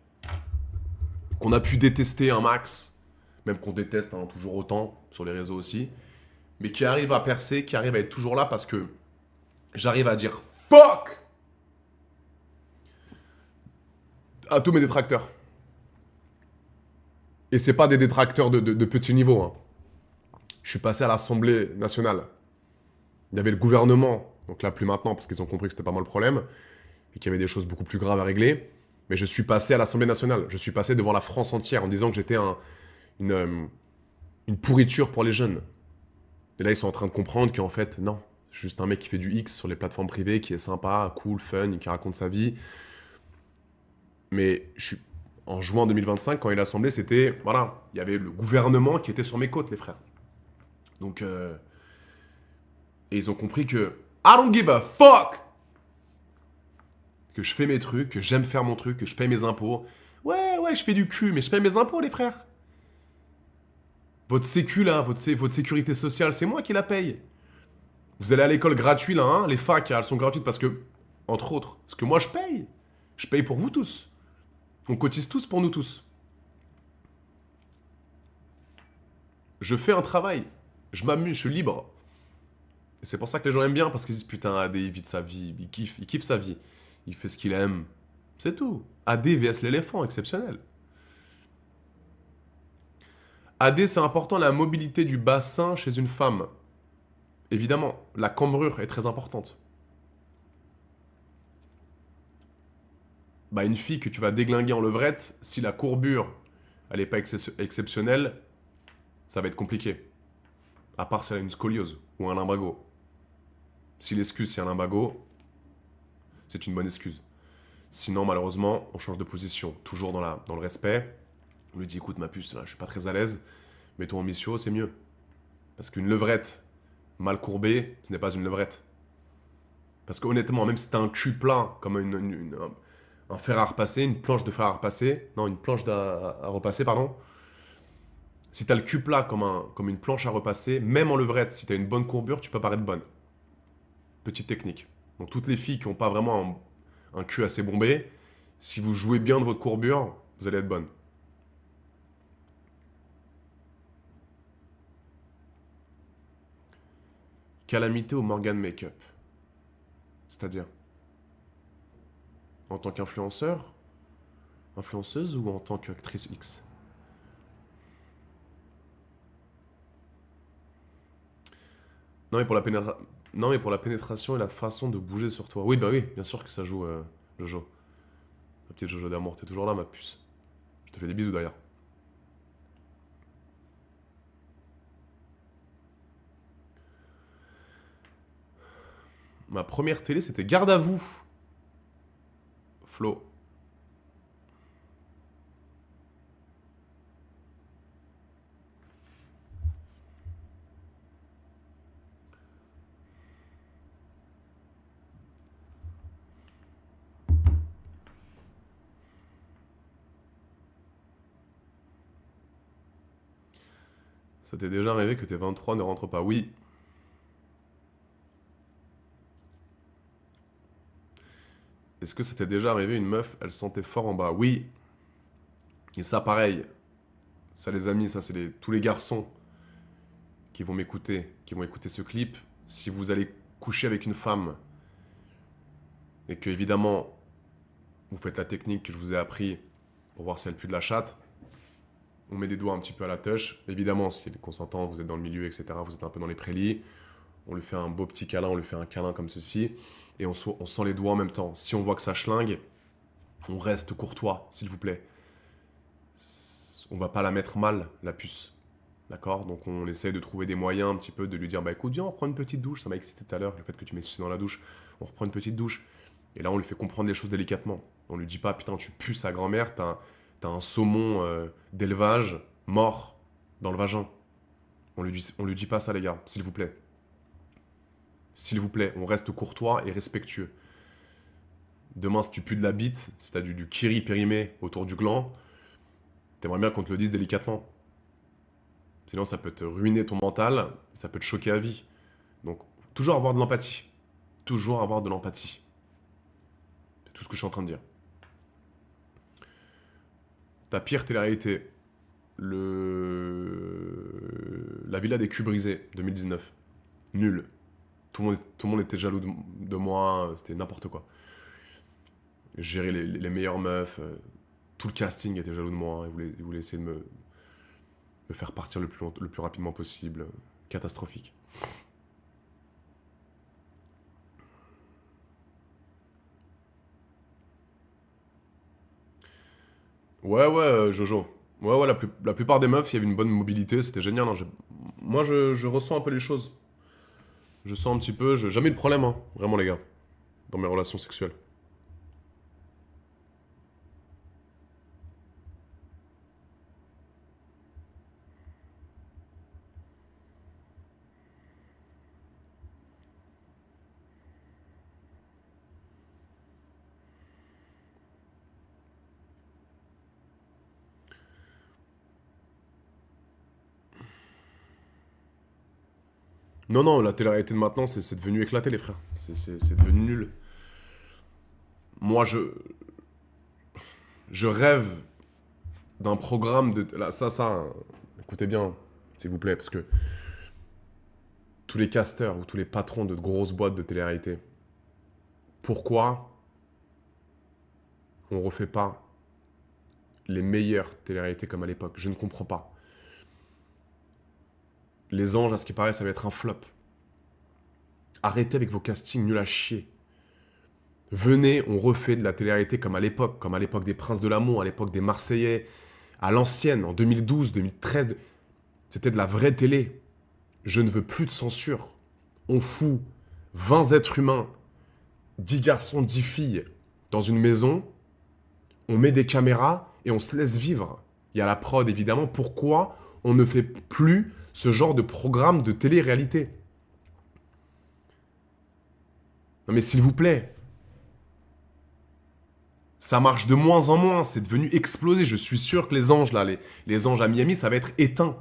Speaker 1: qu'on a pu détester un max, même qu'on déteste hein, toujours autant, sur les réseaux aussi, mais qui arrive à percer, qui arrive à être toujours là parce que j'arrive à dire fuck à tous mes détracteurs. Et c'est pas des détracteurs de petit niveau. Hein. Je suis passé à l'Assemblée nationale. Il y avait le gouvernement, donc là plus maintenant parce qu'ils ont compris que c'était pas moi le problème, et qu'il y avait des choses beaucoup plus graves à régler. Mais je suis passé à l'Assemblée nationale. Je suis passé devant la France entière en disant que j'étais une pourriture pour les jeunes. Et là, ils sont en train de comprendre qu'en fait, non. C'est juste un mec qui fait du X sur les plateformes privées, qui est sympa, cool, fun, qui raconte sa vie. Mais en juin 2025, quand il a assemblé, c'était... Voilà, il y avait le gouvernement qui était sur mes côtes, les frères. Donc... Et ils ont compris que... I don't give a fuck que je fais mes trucs, que j'aime faire mon truc, que je paye mes impôts. Ouais, je fais du cul, mais je paye mes impôts, les frères. Votre sécu, là, votre sécurité sociale, c'est moi qui la paye. Vous allez à l'école gratuite, là, hein, les facs, elles sont gratuites parce que... Entre autres, parce que moi, je paye. Je paye pour vous tous. On cotise tous pour nous tous. Je fais un travail. Je m'amuse, je suis libre. Et c'est pour ça que les gens aiment bien, parce qu'ils disent putain, AD, il vit de sa vie, il kiffe sa vie. Il fait ce qu'il aime. C'est tout. AD vs l'éléphant, exceptionnel. AD, c'est important, la mobilité du bassin chez une femme. Évidemment, la cambrure est très importante. Bah, une fille que tu vas déglinguer en levrette, si la courbure, elle n'est pas exceptionnelle, ça va être compliqué. À part si elle a une scoliose ou un lumbago. Si l'excuse c'est un lumbago, c'est une bonne excuse. Sinon, malheureusement, on change de position. Toujours dans le respect. On lui dit, écoute ma puce, là, je suis pas très à l'aise. Mets-toi en mission, c'est mieux. Parce qu'une levrette mal courbée, ce n'est pas une levrette. Parce qu'honnêtement, même si t'as un cul plat, comme un fer à repasser, une planche de fer à repasser, non, une planche à repasser, pardon. Si t'as le cul plat comme une planche à repasser, même en levrette, si t'as une bonne courbure, tu peux paraître bonne. Petite technique. Donc toutes les filles qui n'ont pas vraiment un cul assez bombé, si vous jouez bien de votre courbure, vous allez être bonne. Calamité au Morgan Makeup. C'est-à-dire en tant qu'influenceur, influenceuse ou en tant qu'actrice X? Non mais, non, mais pour la pénétration et la façon de bouger sur toi. Oui, bah oui, bien sûr que ça joue, Jojo. Ma petite Jojo d'amour, t'es toujours là, ma puce. Je te fais des bisous d'ailleurs. Ma première télé, c'était Garde à vous. Flo. Ça t'est déjà arrivé que tes 23 ne rentrent pas? Oui. Est-ce que ça t'est déjà arrivé une meuf, elle sentait fort en bas? Oui. Et ça, pareil. Ça, les amis, ça, c'est tous les garçons qui vont m'écouter, qui vont écouter ce clip. Si vous allez coucher avec une femme et que, évidemment, vous faites la technique que je vous ai appris pour voir si elle pue de la chatte, on met des doigts un petit peu à la touche. Évidemment, si elle est consentante, vous êtes dans le milieu, etc., vous êtes un peu dans les prélits. On lui fait un beau petit câlin, on lui fait un câlin comme ceci. Et on sent les doigts en même temps. Si on voit que ça schlingue, on reste courtois, s'il vous plaît. On va pas la mettre mal, la puce. D'accord? Donc on essaie de trouver des moyens un petit peu de lui dire, bah écoute, viens, on reprend une petite douche. Ça m'a excité tout à l'heure, le fait que tu m'aies dans la douche. On reprend une petite douche. Et là, on lui fait comprendre les choses délicatement. On lui dit pas, putain, tu pues sa grand-mère, t'as un saumon d'élevage mort dans le vagin. On lui dit pas ça, les gars, s'il vous plaît. S'il vous plaît, on reste courtois et respectueux. Demain, si tu pues de la bite, si t'as du kiri périmé autour du gland, t'aimerais bien qu'on te le dise délicatement. Sinon, ça peut te ruiner ton mental, ça peut te choquer à vie. Donc, toujours avoir de l'empathie. Toujours avoir de l'empathie. C'est tout ce que je suis en train de dire. Ta pire télé-réalité. La Villa des culs brisés, 2019. Nul. Tout le monde était jaloux de moi, c'était n'importe quoi. Gérer les meilleures meufs, tout le casting était jaloux de moi, ils voulaient essayer de me faire partir le plus rapidement possible. Catastrophique. Ouais, Jojo. Ouais, la plupart des meufs, il y avait une bonne mobilité, c'était génial. Hein. Moi, je ressens un peu les choses. Je sens un petit peu, jamais eu de problème, hein, vraiment les gars, dans mes relations sexuelles. Non, la télé-réalité de maintenant, c'est devenu éclaté, les frères. C'est devenu nul. Moi, je rêve d'un programme de... Là, écoutez bien, s'il vous plaît, parce que tous les casteurs ou tous les patrons de grosses boîtes de télé-réalité, pourquoi on refait pas les meilleures télé-réalités comme à l'époque? Je ne comprends pas. Les anges, à ce qui paraît, ça va être un flop. Arrêtez avec vos castings nuls à chier. Venez, on refait de la télé-réalité comme à l'époque des Princes de l'amour, à l'époque des Marseillais, à l'ancienne, en 2012, 2013. C'était de la vraie télé. Je ne veux plus de censure. On fout 20 êtres humains, 10 garçons, 10 filles, dans une maison, on met des caméras et on se laisse vivre. Il y a la prod, évidemment. Pourquoi on ne fait plus ce genre de programme de télé-réalité? Non mais s'il vous plaît. Ça marche de moins en moins, c'est devenu explosé. Je suis sûr que les anges, là, les anges à Miami, ça va être éteint.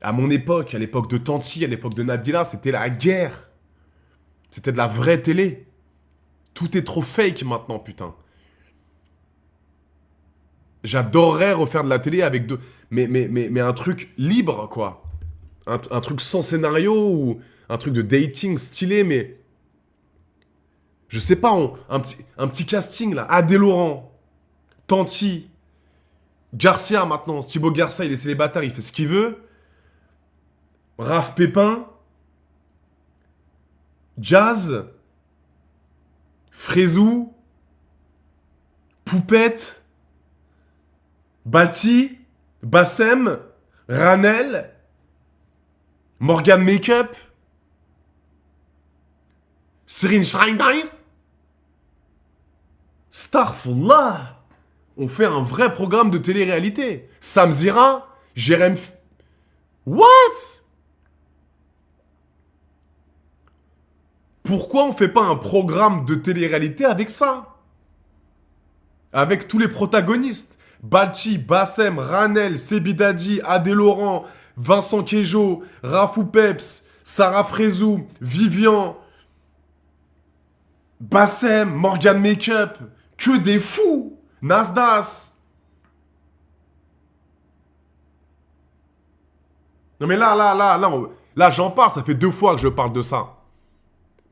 Speaker 1: À mon époque, à l'époque de Tanti, à l'époque de Nabila, c'était la guerre. C'était de la vraie télé. Tout est trop fake maintenant, putain. J'adorerais refaire de la télé avec mais un truc libre, quoi. Un truc sans scénario ou un truc de dating stylé, mais... Je sais pas, un petit casting, là. Adé Laurent, Tanti, Garcia, maintenant. Thibaut Garcia, il est célibataire, il fait ce qu'il veut. Raph Pépin, Jazz, Frézou, Poupette, Balti, Bassem, Ranel, Morgan Makeup, Cyril Schreiner, Starfullah. On fait un vrai programme de télé-réalité. Sam Zira, Jérém... What? Pourquoi on fait pas un programme de télé-réalité avec ça? Avec tous les protagonistes. Balchi, Bassem, Ranel, Sebidadi, Adé Laurent, Vincent Queijo, Rafou Peps, Sarah Frézou, Vivian, Bassem, Morgan Makeup. Que des fous! Nasdas. Non mais là, j'en parle, ça fait 2 fois que je parle de ça.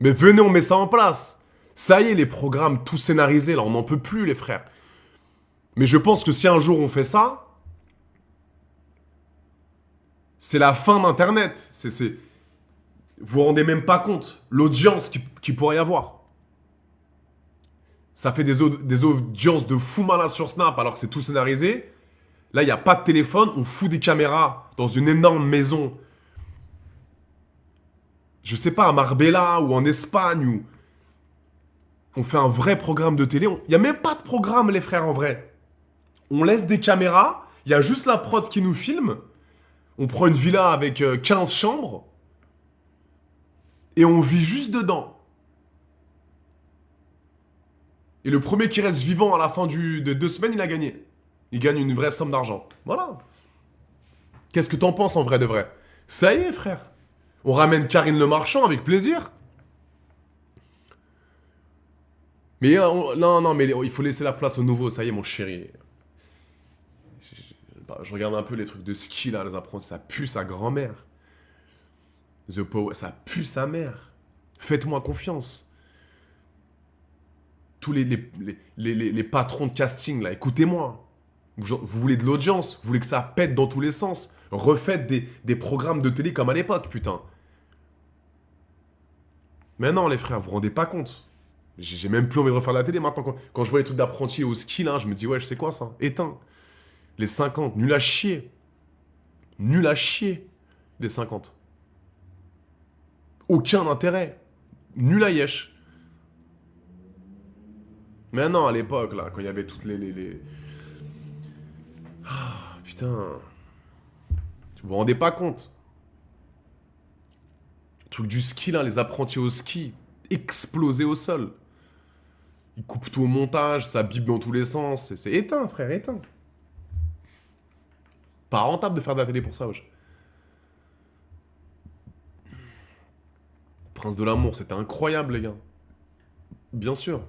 Speaker 1: Mais venez, on met ça en place. Ça y est, les programmes tout scénarisés, là, on n'en peut plus, les frères. Mais je pense que si un jour on fait ça, c'est la fin d'Internet. Vous vous rendez même pas compte l'audience qu'il pourrait y avoir. Ça fait des audiences de fou malin sur Snap alors que c'est tout scénarisé. Là, il n'y a pas de téléphone, on fout des caméras dans une énorme maison. Je sais pas, à Marbella ou en Espagne ou... On fait un vrai programme de télé. Il n'y a même pas de programme, les frères, en vrai. On laisse des caméras, il y a juste la prod qui nous filme. On prend une villa avec 15 chambres. Et on vit juste dedans. Et le premier qui reste vivant à la fin de 2 semaines, il a gagné. Il gagne une vraie somme d'argent. Voilà. Qu'est-ce que t'en penses en vrai de vrai? Ça y est, frère. On ramène Karine Le Marchand avec plaisir. Mais non, non, mais il faut laisser la place au nouveau. Ça y est, mon chéri. Je regarde un peu les trucs de ski là, les apprentis. Ça pue sa grand-mère. The Power, ça pue sa mère. Faites-moi confiance. Tous les patrons de casting là, écoutez-moi. Vous voulez de l'audience, vous voulez que ça pète dans tous les sens. Refaites des programmes de télé comme à l'époque, putain. Mais non, les frères, vous vous rendez pas compte. J'ai même plus envie de refaire la télé maintenant. Quand je vois les trucs d'apprenti au ski là, je me dis, ouais, je sais quoi ça? Éteins. Les 50, nul à chier. Nul à chier, les 50. Aucun intérêt. Nul à yesh. Mais non, à l'époque, là, quand il y avait toutes Ah, putain. Vous vous rendez pas compte. Le truc du ski, là, les apprentis au ski, explosés au sol. Ils coupent tout au montage, ça bip dans tous les sens. C'est éteint, frère, éteint. Pas rentable de faire de la télé pour ça, wesh. Prince de l'amour, c'était incroyable, les gars. Bien sûr.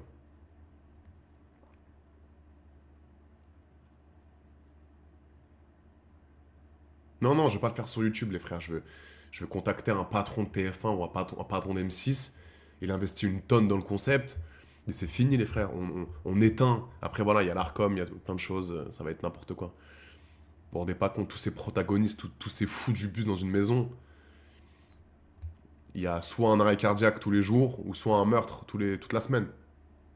Speaker 1: Non, non, je vais pas le faire sur YouTube, les frères. Je veux contacter un patron de TF1 ou un patron d'M6. Il investit une tonne dans le concept. Et c'est fini, les frères. On éteint. Après, voilà, il y a l'ARCOM, il y a plein de choses. Ça va être n'importe quoi. Vous vous rendez pas compte, tous ces protagonistes, tous ces fous du bus dans une maison. Il y a soit un arrêt cardiaque tous les jours, ou soit un meurtre toute la semaine.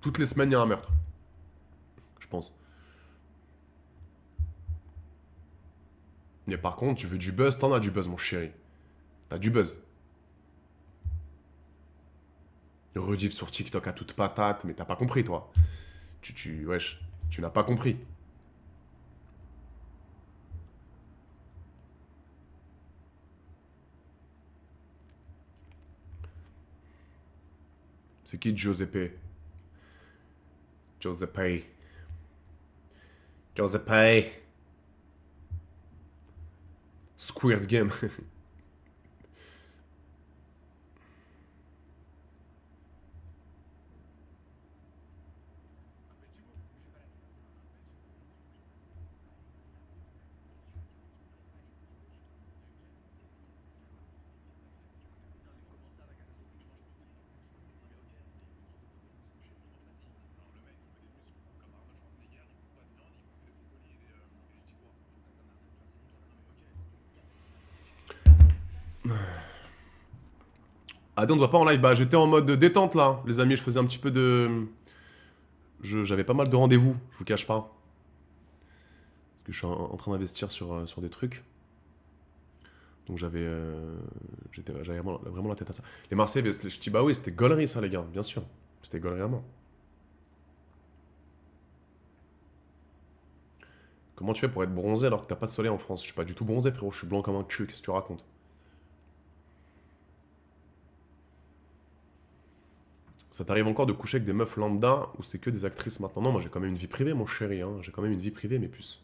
Speaker 1: Toutes les semaines, il y a un meurtre. Je pense. Mais par contre, tu veux du buzz, t'en as du buzz, mon chéri. T'as du buzz. Rediff sur TikTok à toute patate, mais t'as pas compris, toi. Wesh, tu n'as pas compris. C'est qui Giuseppe? Giuseppe. Giuseppe. Squirt Game. Ah, on ne voit pas en live. Bah, j'étais en mode détente là, les amis. Je faisais un petit peu de. J'avais pas mal de rendez-vous, je vous cache pas. Parce que je suis en train d'investir sur des trucs. Donc j'avais vraiment la tête à ça. Les Marseillais, je dis bah oui, c'était gaulerie ça, les gars, bien sûr. C'était gaulerie à mort. Comment tu fais pour être bronzé alors que t'as pas de soleil en France? Je suis pas du tout bronzé, frérot. Je suis blanc comme un cul. Qu'est-ce que tu racontes? Ça t'arrive encore de coucher avec des meufs lambda ou c'est que des actrices maintenant? Non, moi j'ai quand même une vie privée, mon chéri. Hein. J'ai quand même une vie privée, mes puces.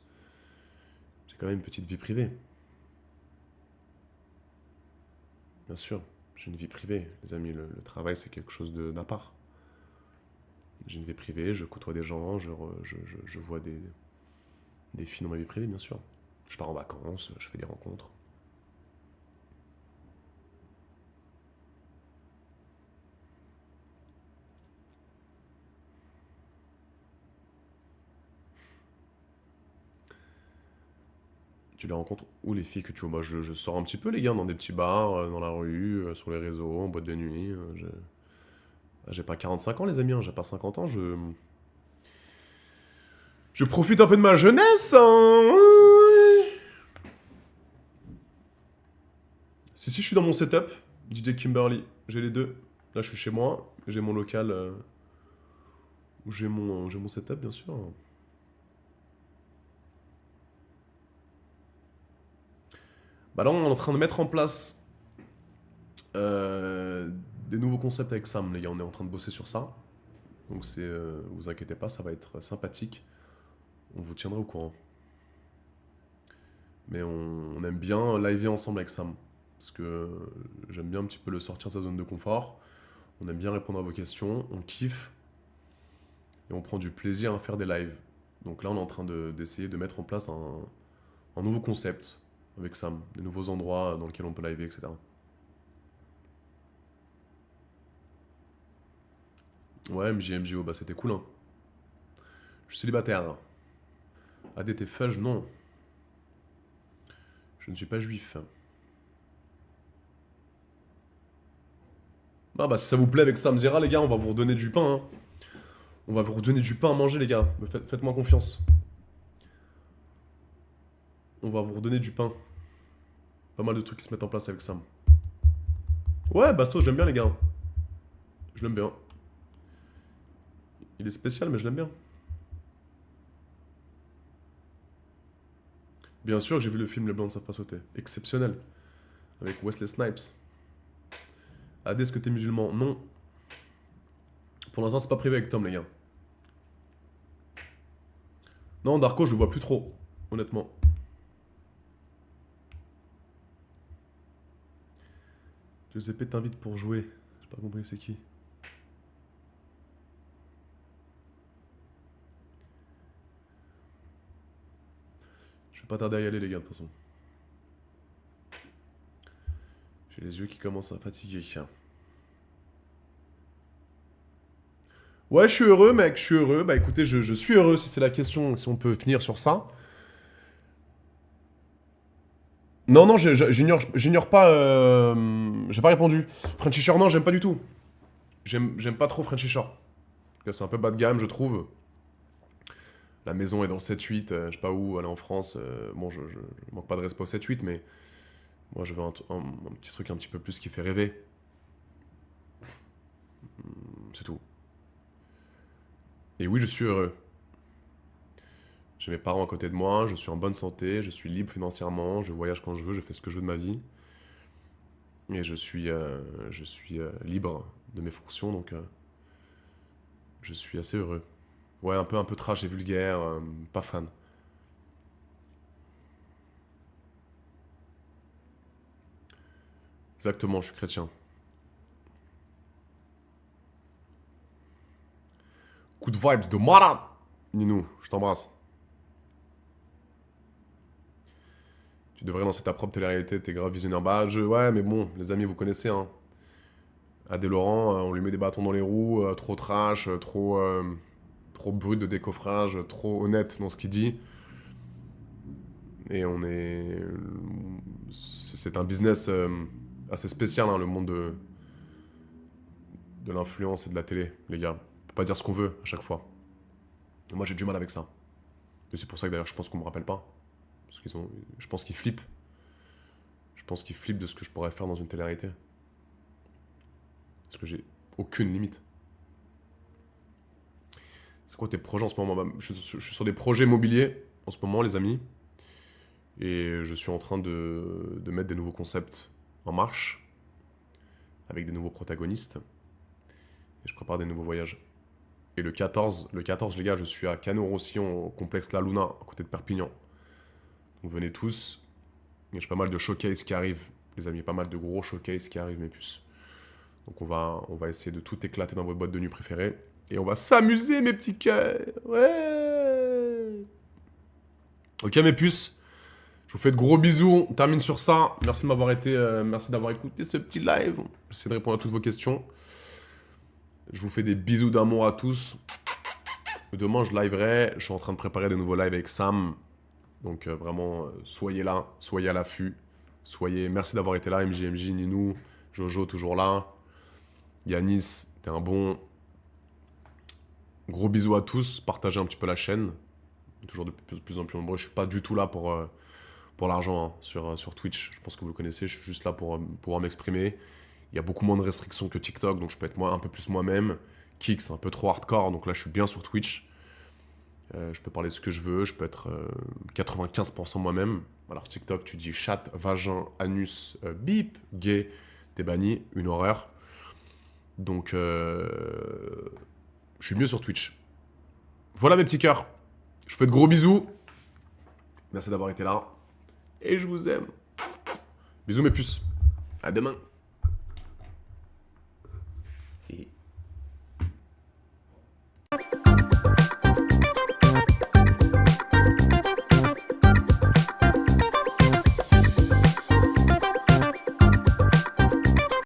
Speaker 1: J'ai quand même une petite vie privée. Bien sûr, j'ai une vie privée, les amis. Le travail, c'est quelque chose d'à part. J'ai une vie privée, je côtoie des gens, je vois des filles dans ma vie privée, bien sûr. Je pars en vacances, je fais des rencontres. Tu les rencontres où les filles que tu vois? Moi, je sors un petit peu, les gars, dans des petits bars, dans la rue, sur les réseaux, en boîte de nuit. J'ai pas 45 ans, les amis, hein, j'ai pas 50 ans, Je profite un peu de ma jeunesse, hein. Si, je suis dans mon setup, DJ Kimberly, j'ai les deux. Là, je suis chez moi, j'ai mon local où j'ai mon setup, bien sûr. Bah là, on est en train de mettre en place euh, des nouveaux concepts avec Sam, les gars. On est en train de bosser sur ça. Donc vous inquiétez pas, ça va être sympathique. On vous tiendra au courant. Mais on aime bien liveer ensemble avec Sam. Parce que j'aime bien un petit peu le sortir de sa zone de confort. On aime bien répondre à vos questions, on kiffe et on prend du plaisir à faire des lives. Donc là, on est en train d'essayer de mettre en place un nouveau concept avec Sam, des nouveaux endroits dans lesquels on peut liveer, etc. Ouais, MJO, bah c'était cool, hein. Je suis célibataire. ADT Fudge, non. Je ne suis pas juif. Ah bah si ça vous plaît avec Sam Zera, les gars, on va vous redonner du pain, hein. On va vous redonner du pain à manger, les gars. Faites-moi confiance. On va vous redonner du pain. Pas mal de trucs qui se mettent en place avec Sam. Ouais, Bastos, j'aime bien, les gars. Je l'aime bien. Il est spécial, mais je l'aime bien. Bien sûr que j'ai vu le film Les Blancs ne savent pas sauter. Exceptionnel. Avec Wesley Snipes. Adé, est-ce que t'es musulman? Non. Pour l'instant, c'est pas privé avec Tom, les gars. Non, Darko, je le vois plus trop. Honnêtement. Giuseppe t'invite pour jouer. J'ai pas compris, c'est qui? Je vais pas tarder à y aller, les gars, de toute façon. J'ai les yeux qui commencent à fatiguer. Ouais, je suis heureux, mec, je suis heureux. Bah écoutez, je suis heureux si c'est la question, si on peut finir sur ça. Non, non, j'ignore pas. J'ai pas répondu. Frenchy Shore, non, j'aime pas du tout. J'aime pas trop Frenchy Shore. C'est un peu bas de gamme, je trouve. La maison est dans le 7-8, je sais pas où, elle est en France. Bon, je manque pas de respect au 7-8, mais moi je veux un petit truc un petit peu plus qui fait rêver. C'est tout. Et oui, je suis heureux. J'ai mes parents à côté de moi, je suis en bonne santé, je suis libre financièrement, je voyage quand je veux, je fais ce que je veux de ma vie. Et je suis libre de mes fonctions, donc je suis assez heureux. Ouais, un peu trash et vulgaire, pas fan. Exactement, je suis chrétien. Coup de vibes de malade. Ninou, je t'embrasse. Tu devrais lancer ta propre télé-réalité, t'es grave visionnaire. Ouais, mais bon, les amis, vous connaissez, hein. Adé Laurent, on lui met des bâtons dans les roues, trop trash, trop brut de décoffrage, trop honnête dans ce qu'il dit. Et on est. C'est un business assez spécial, hein, le monde de l'influence et de la télé, les gars. On peut pas dire ce qu'on veut à chaque fois. Et moi, j'ai du mal avec ça. Et c'est pour ça que d'ailleurs, je pense qu'on me rappelle pas. Parce qu'ils ont. Je pense qu'ils flippent. Je pense qu'ils flippent de ce que je pourrais faire dans une télé-réalité. Parce que j'ai aucune limite. C'est quoi tes projets en ce moment? Je suis sur des projets immobiliers en ce moment, les amis. Et je suis en train de mettre des nouveaux concepts en marche. Avec des nouveaux protagonistes. Et je prépare des nouveaux voyages. Et le quatorze, les gars, je suis à Cano-Roussillon, au complexe La Luna, à côté de Perpignan. Donc venez tous. Il y a pas mal de showcases qui arrivent, les amis, pas mal de gros showcases qui arrivent, mes puces. Donc on va essayer de tout éclater dans votre boîte de nuit préférée. Et on va s'amuser, mes petits cœurs. Ouais. Ok, mes puces. Je vous fais de gros bisous. On termine sur ça. Merci de m'avoir merci d'avoir écouté ce petit live. J'essaie de répondre à toutes vos questions. Je vous fais des bisous d'amour à tous. Demain, je liverai. Je suis en train de préparer des nouveaux lives avec Sam. Donc vraiment, soyez là, soyez à l'affût. Merci d'avoir été là, MJ, Ninou, Jojo, toujours là. Yanis, t'es un bon. Gros bisous à tous. Partagez un petit peu la chaîne. Toujours de plus en plus nombreux. Je suis pas du tout là pour l'argent, hein, sur Twitch. Je pense que vous le connaissez. Je suis juste là pour pouvoir m'exprimer. Il y a beaucoup moins de restrictions que TikTok, donc je peux être un peu plus moi-même. Kik, c'est un peu trop hardcore, donc là je suis bien sur Twitch. Je peux parler de ce que je veux, je peux être 95% moi-même. Alors TikTok, tu dis chat, vagin, anus, bip, gay, t'es banni, une horreur. Donc je Je suis mieux sur Twitch. Voilà mes petits cœurs. Je vous fais de gros bisous. Merci d'avoir été là. Et je vous aime. Bisous mes puces. À demain.